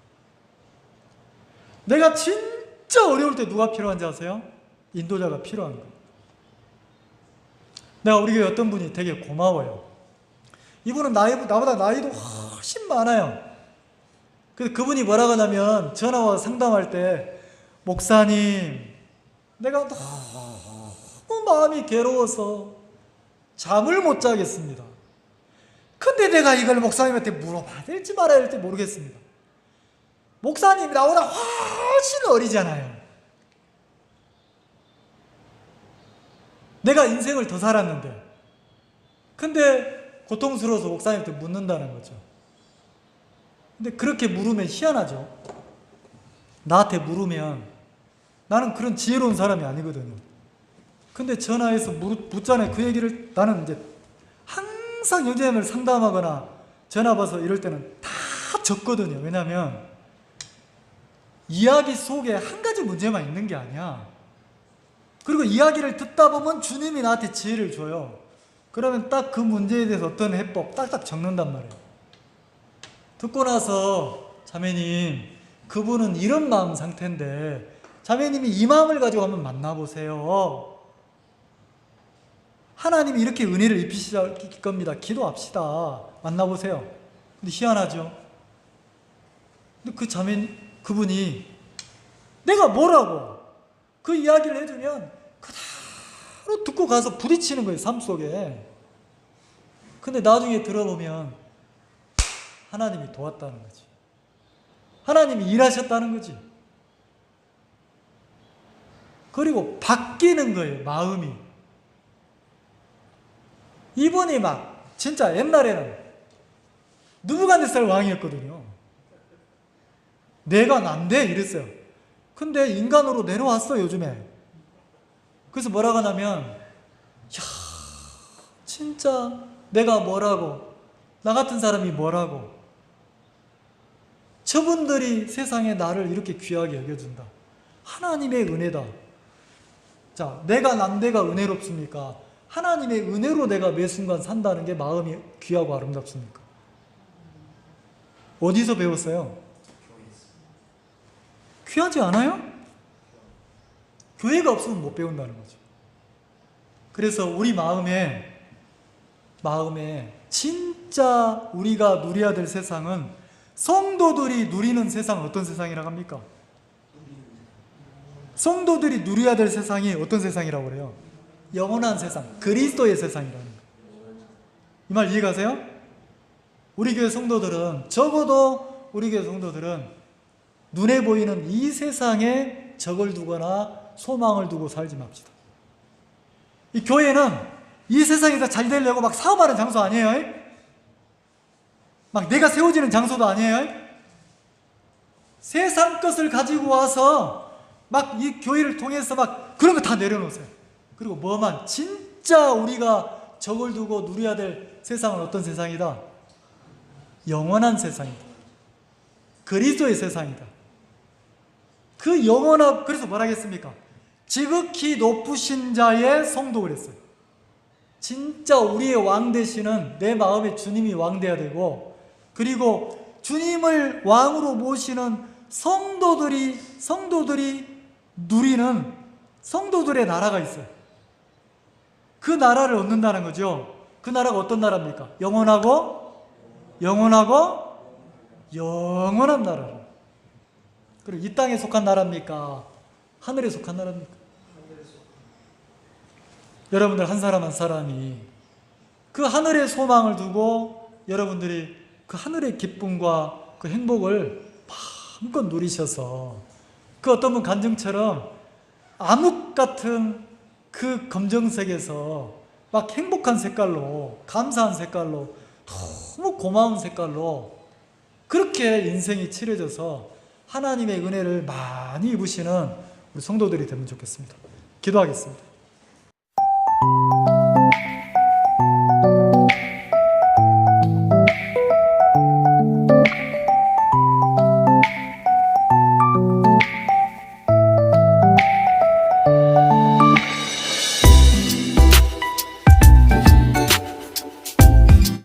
내가 진짜 어려울 때 누가 필요한지 아세요? 인도자가 필요한 거예요. 내가 우리 교회 어떤 분이 되게 고마워요. 이분은 나보다 나이도 훨씬 많아요. 그래서 그분이 뭐라고 하냐면, 전화와 상담할 때, 목사님, 내가 너무 마음이 괴로워서 잠을 못 자겠습니다. 근데 내가 이걸 목사님한테 물어봐야 될지 말아야 될지 모르겠습니다. 목사님이 나보다 훨씬 어리잖아요. 내가 인생을 더 살았는데. 근데 고통스러워서 목사님한테 묻는다는 거죠. 근데 그렇게 물으면 희한하죠. 나한테 물으면 나는 그런 지혜로운 사람이 아니거든요. 근데 전화해서 묻잖아요. 그 얘기를 나는 이제 항상 영재님을 상담하거나 전화 받아서 이럴 때는 다 적거든요. 왜냐하면 이야기 속에 한 가지 문제만 있는 게 아니야. 그리고 이야기를 듣다 보면 주님이 나한테 지혜를 줘요. 그러면 딱 그 문제에 대해서 어떤 해법 딱딱 적는단 말이에요. 듣고 나서 자매님, 그분은 이런 마음 상태인데 자매님이 이 마음을 가지고 한번 만나보세요. 하나님이 이렇게 은혜를 입히실 겁니다. 기도합시다. 만나보세요. 근데 희한하죠? 근데 그분이 내가 뭐라고 그 이야기를 해주면 그대로 듣고 가서 부딪히는 거예요. 삶 속에. 근데 나중에 들어보면 하나님이 도왔다는 거지. 하나님이 일하셨다는 거지. 그리고 바뀌는 거예요. 마음이. 이분이 막 진짜 옛날에는 느부갓네살 왕이었거든요. 내가 난데 이랬어요. 근데 인간으로 내려왔어 요즘에. 그래서 뭐라고 하냐면 야 진짜 내가 뭐라고 나 같은 사람이 뭐라고 저분들이 세상에 나를 이렇게 귀하게 여겨준다. 하나님의 은혜다. 자, 내가 난데가 은혜롭습니까? 하나님의 은혜로 내가 매 순간 산다는 게 마음이 귀하고 아름답습니까? 어디서 배웠어요? 귀하지 않아요? 교회가 없으면 못 배운다는 거죠. 그래서 우리 마음에 진짜 우리가 누려야 될 세상은 성도들이 누리는 세상은 어떤 세상이라고 합니까? 성도들이 누려야 될 세상이 어떤 세상이라고 그래요? 영원한 세상, 그리스도의 세상이라는 거예요. 이 말 이해가세요? 우리 교회 성도들은 적어도 우리 교회 성도들은 눈에 보이는 이 세상에 적을 두거나 소망을 두고 살지 맙시다. 이 교회는 이 세상에서 잘 되려고 막 사업하는 장소 아니에요? 막 내가 세워지는 장소도 아니에요? 세상 것을 가지고 와서 막 이 교회를 통해서 막 그런 거 다 내려놓으세요. 그리고 뭐만 진짜 우리가 적을 두고 누려야 될 세상은 어떤 세상이다? 영원한 세상이다. 그리스도의 세상이다. 그 영원한, 그래서 뭐라 하겠습니까? 지극히 높으신 자의 성도 그랬어요. 진짜 우리의 왕 되시는 내 마음에 주님이 왕 돼야 되고, 그리고 주님을 왕으로 모시는 성도들이 누리는 성도들의 나라가 있어요. 그 나라를 얻는다는 거죠. 그 나라가 어떤 나라입니까? 영원한 나라를. 그리고 이 땅에 속한 나라입니까? 하늘에 속한 나라입니까? 여러분들 한 사람 한 사람이 그 하늘의 소망을 두고 여러분들이 그 하늘의 기쁨과 그 행복을 마음껏 누리셔서 그 어떤 분 간증처럼 암흑 같은 그 검정색에서 막 행복한 색깔로, 감사한 색깔로, 너무 고마운 색깔로 그렇게 인생이 칠해져서 하나님의 은혜를 많이 입으시는 우리 성도들이 되면 좋겠습니다. 기도하겠습니다.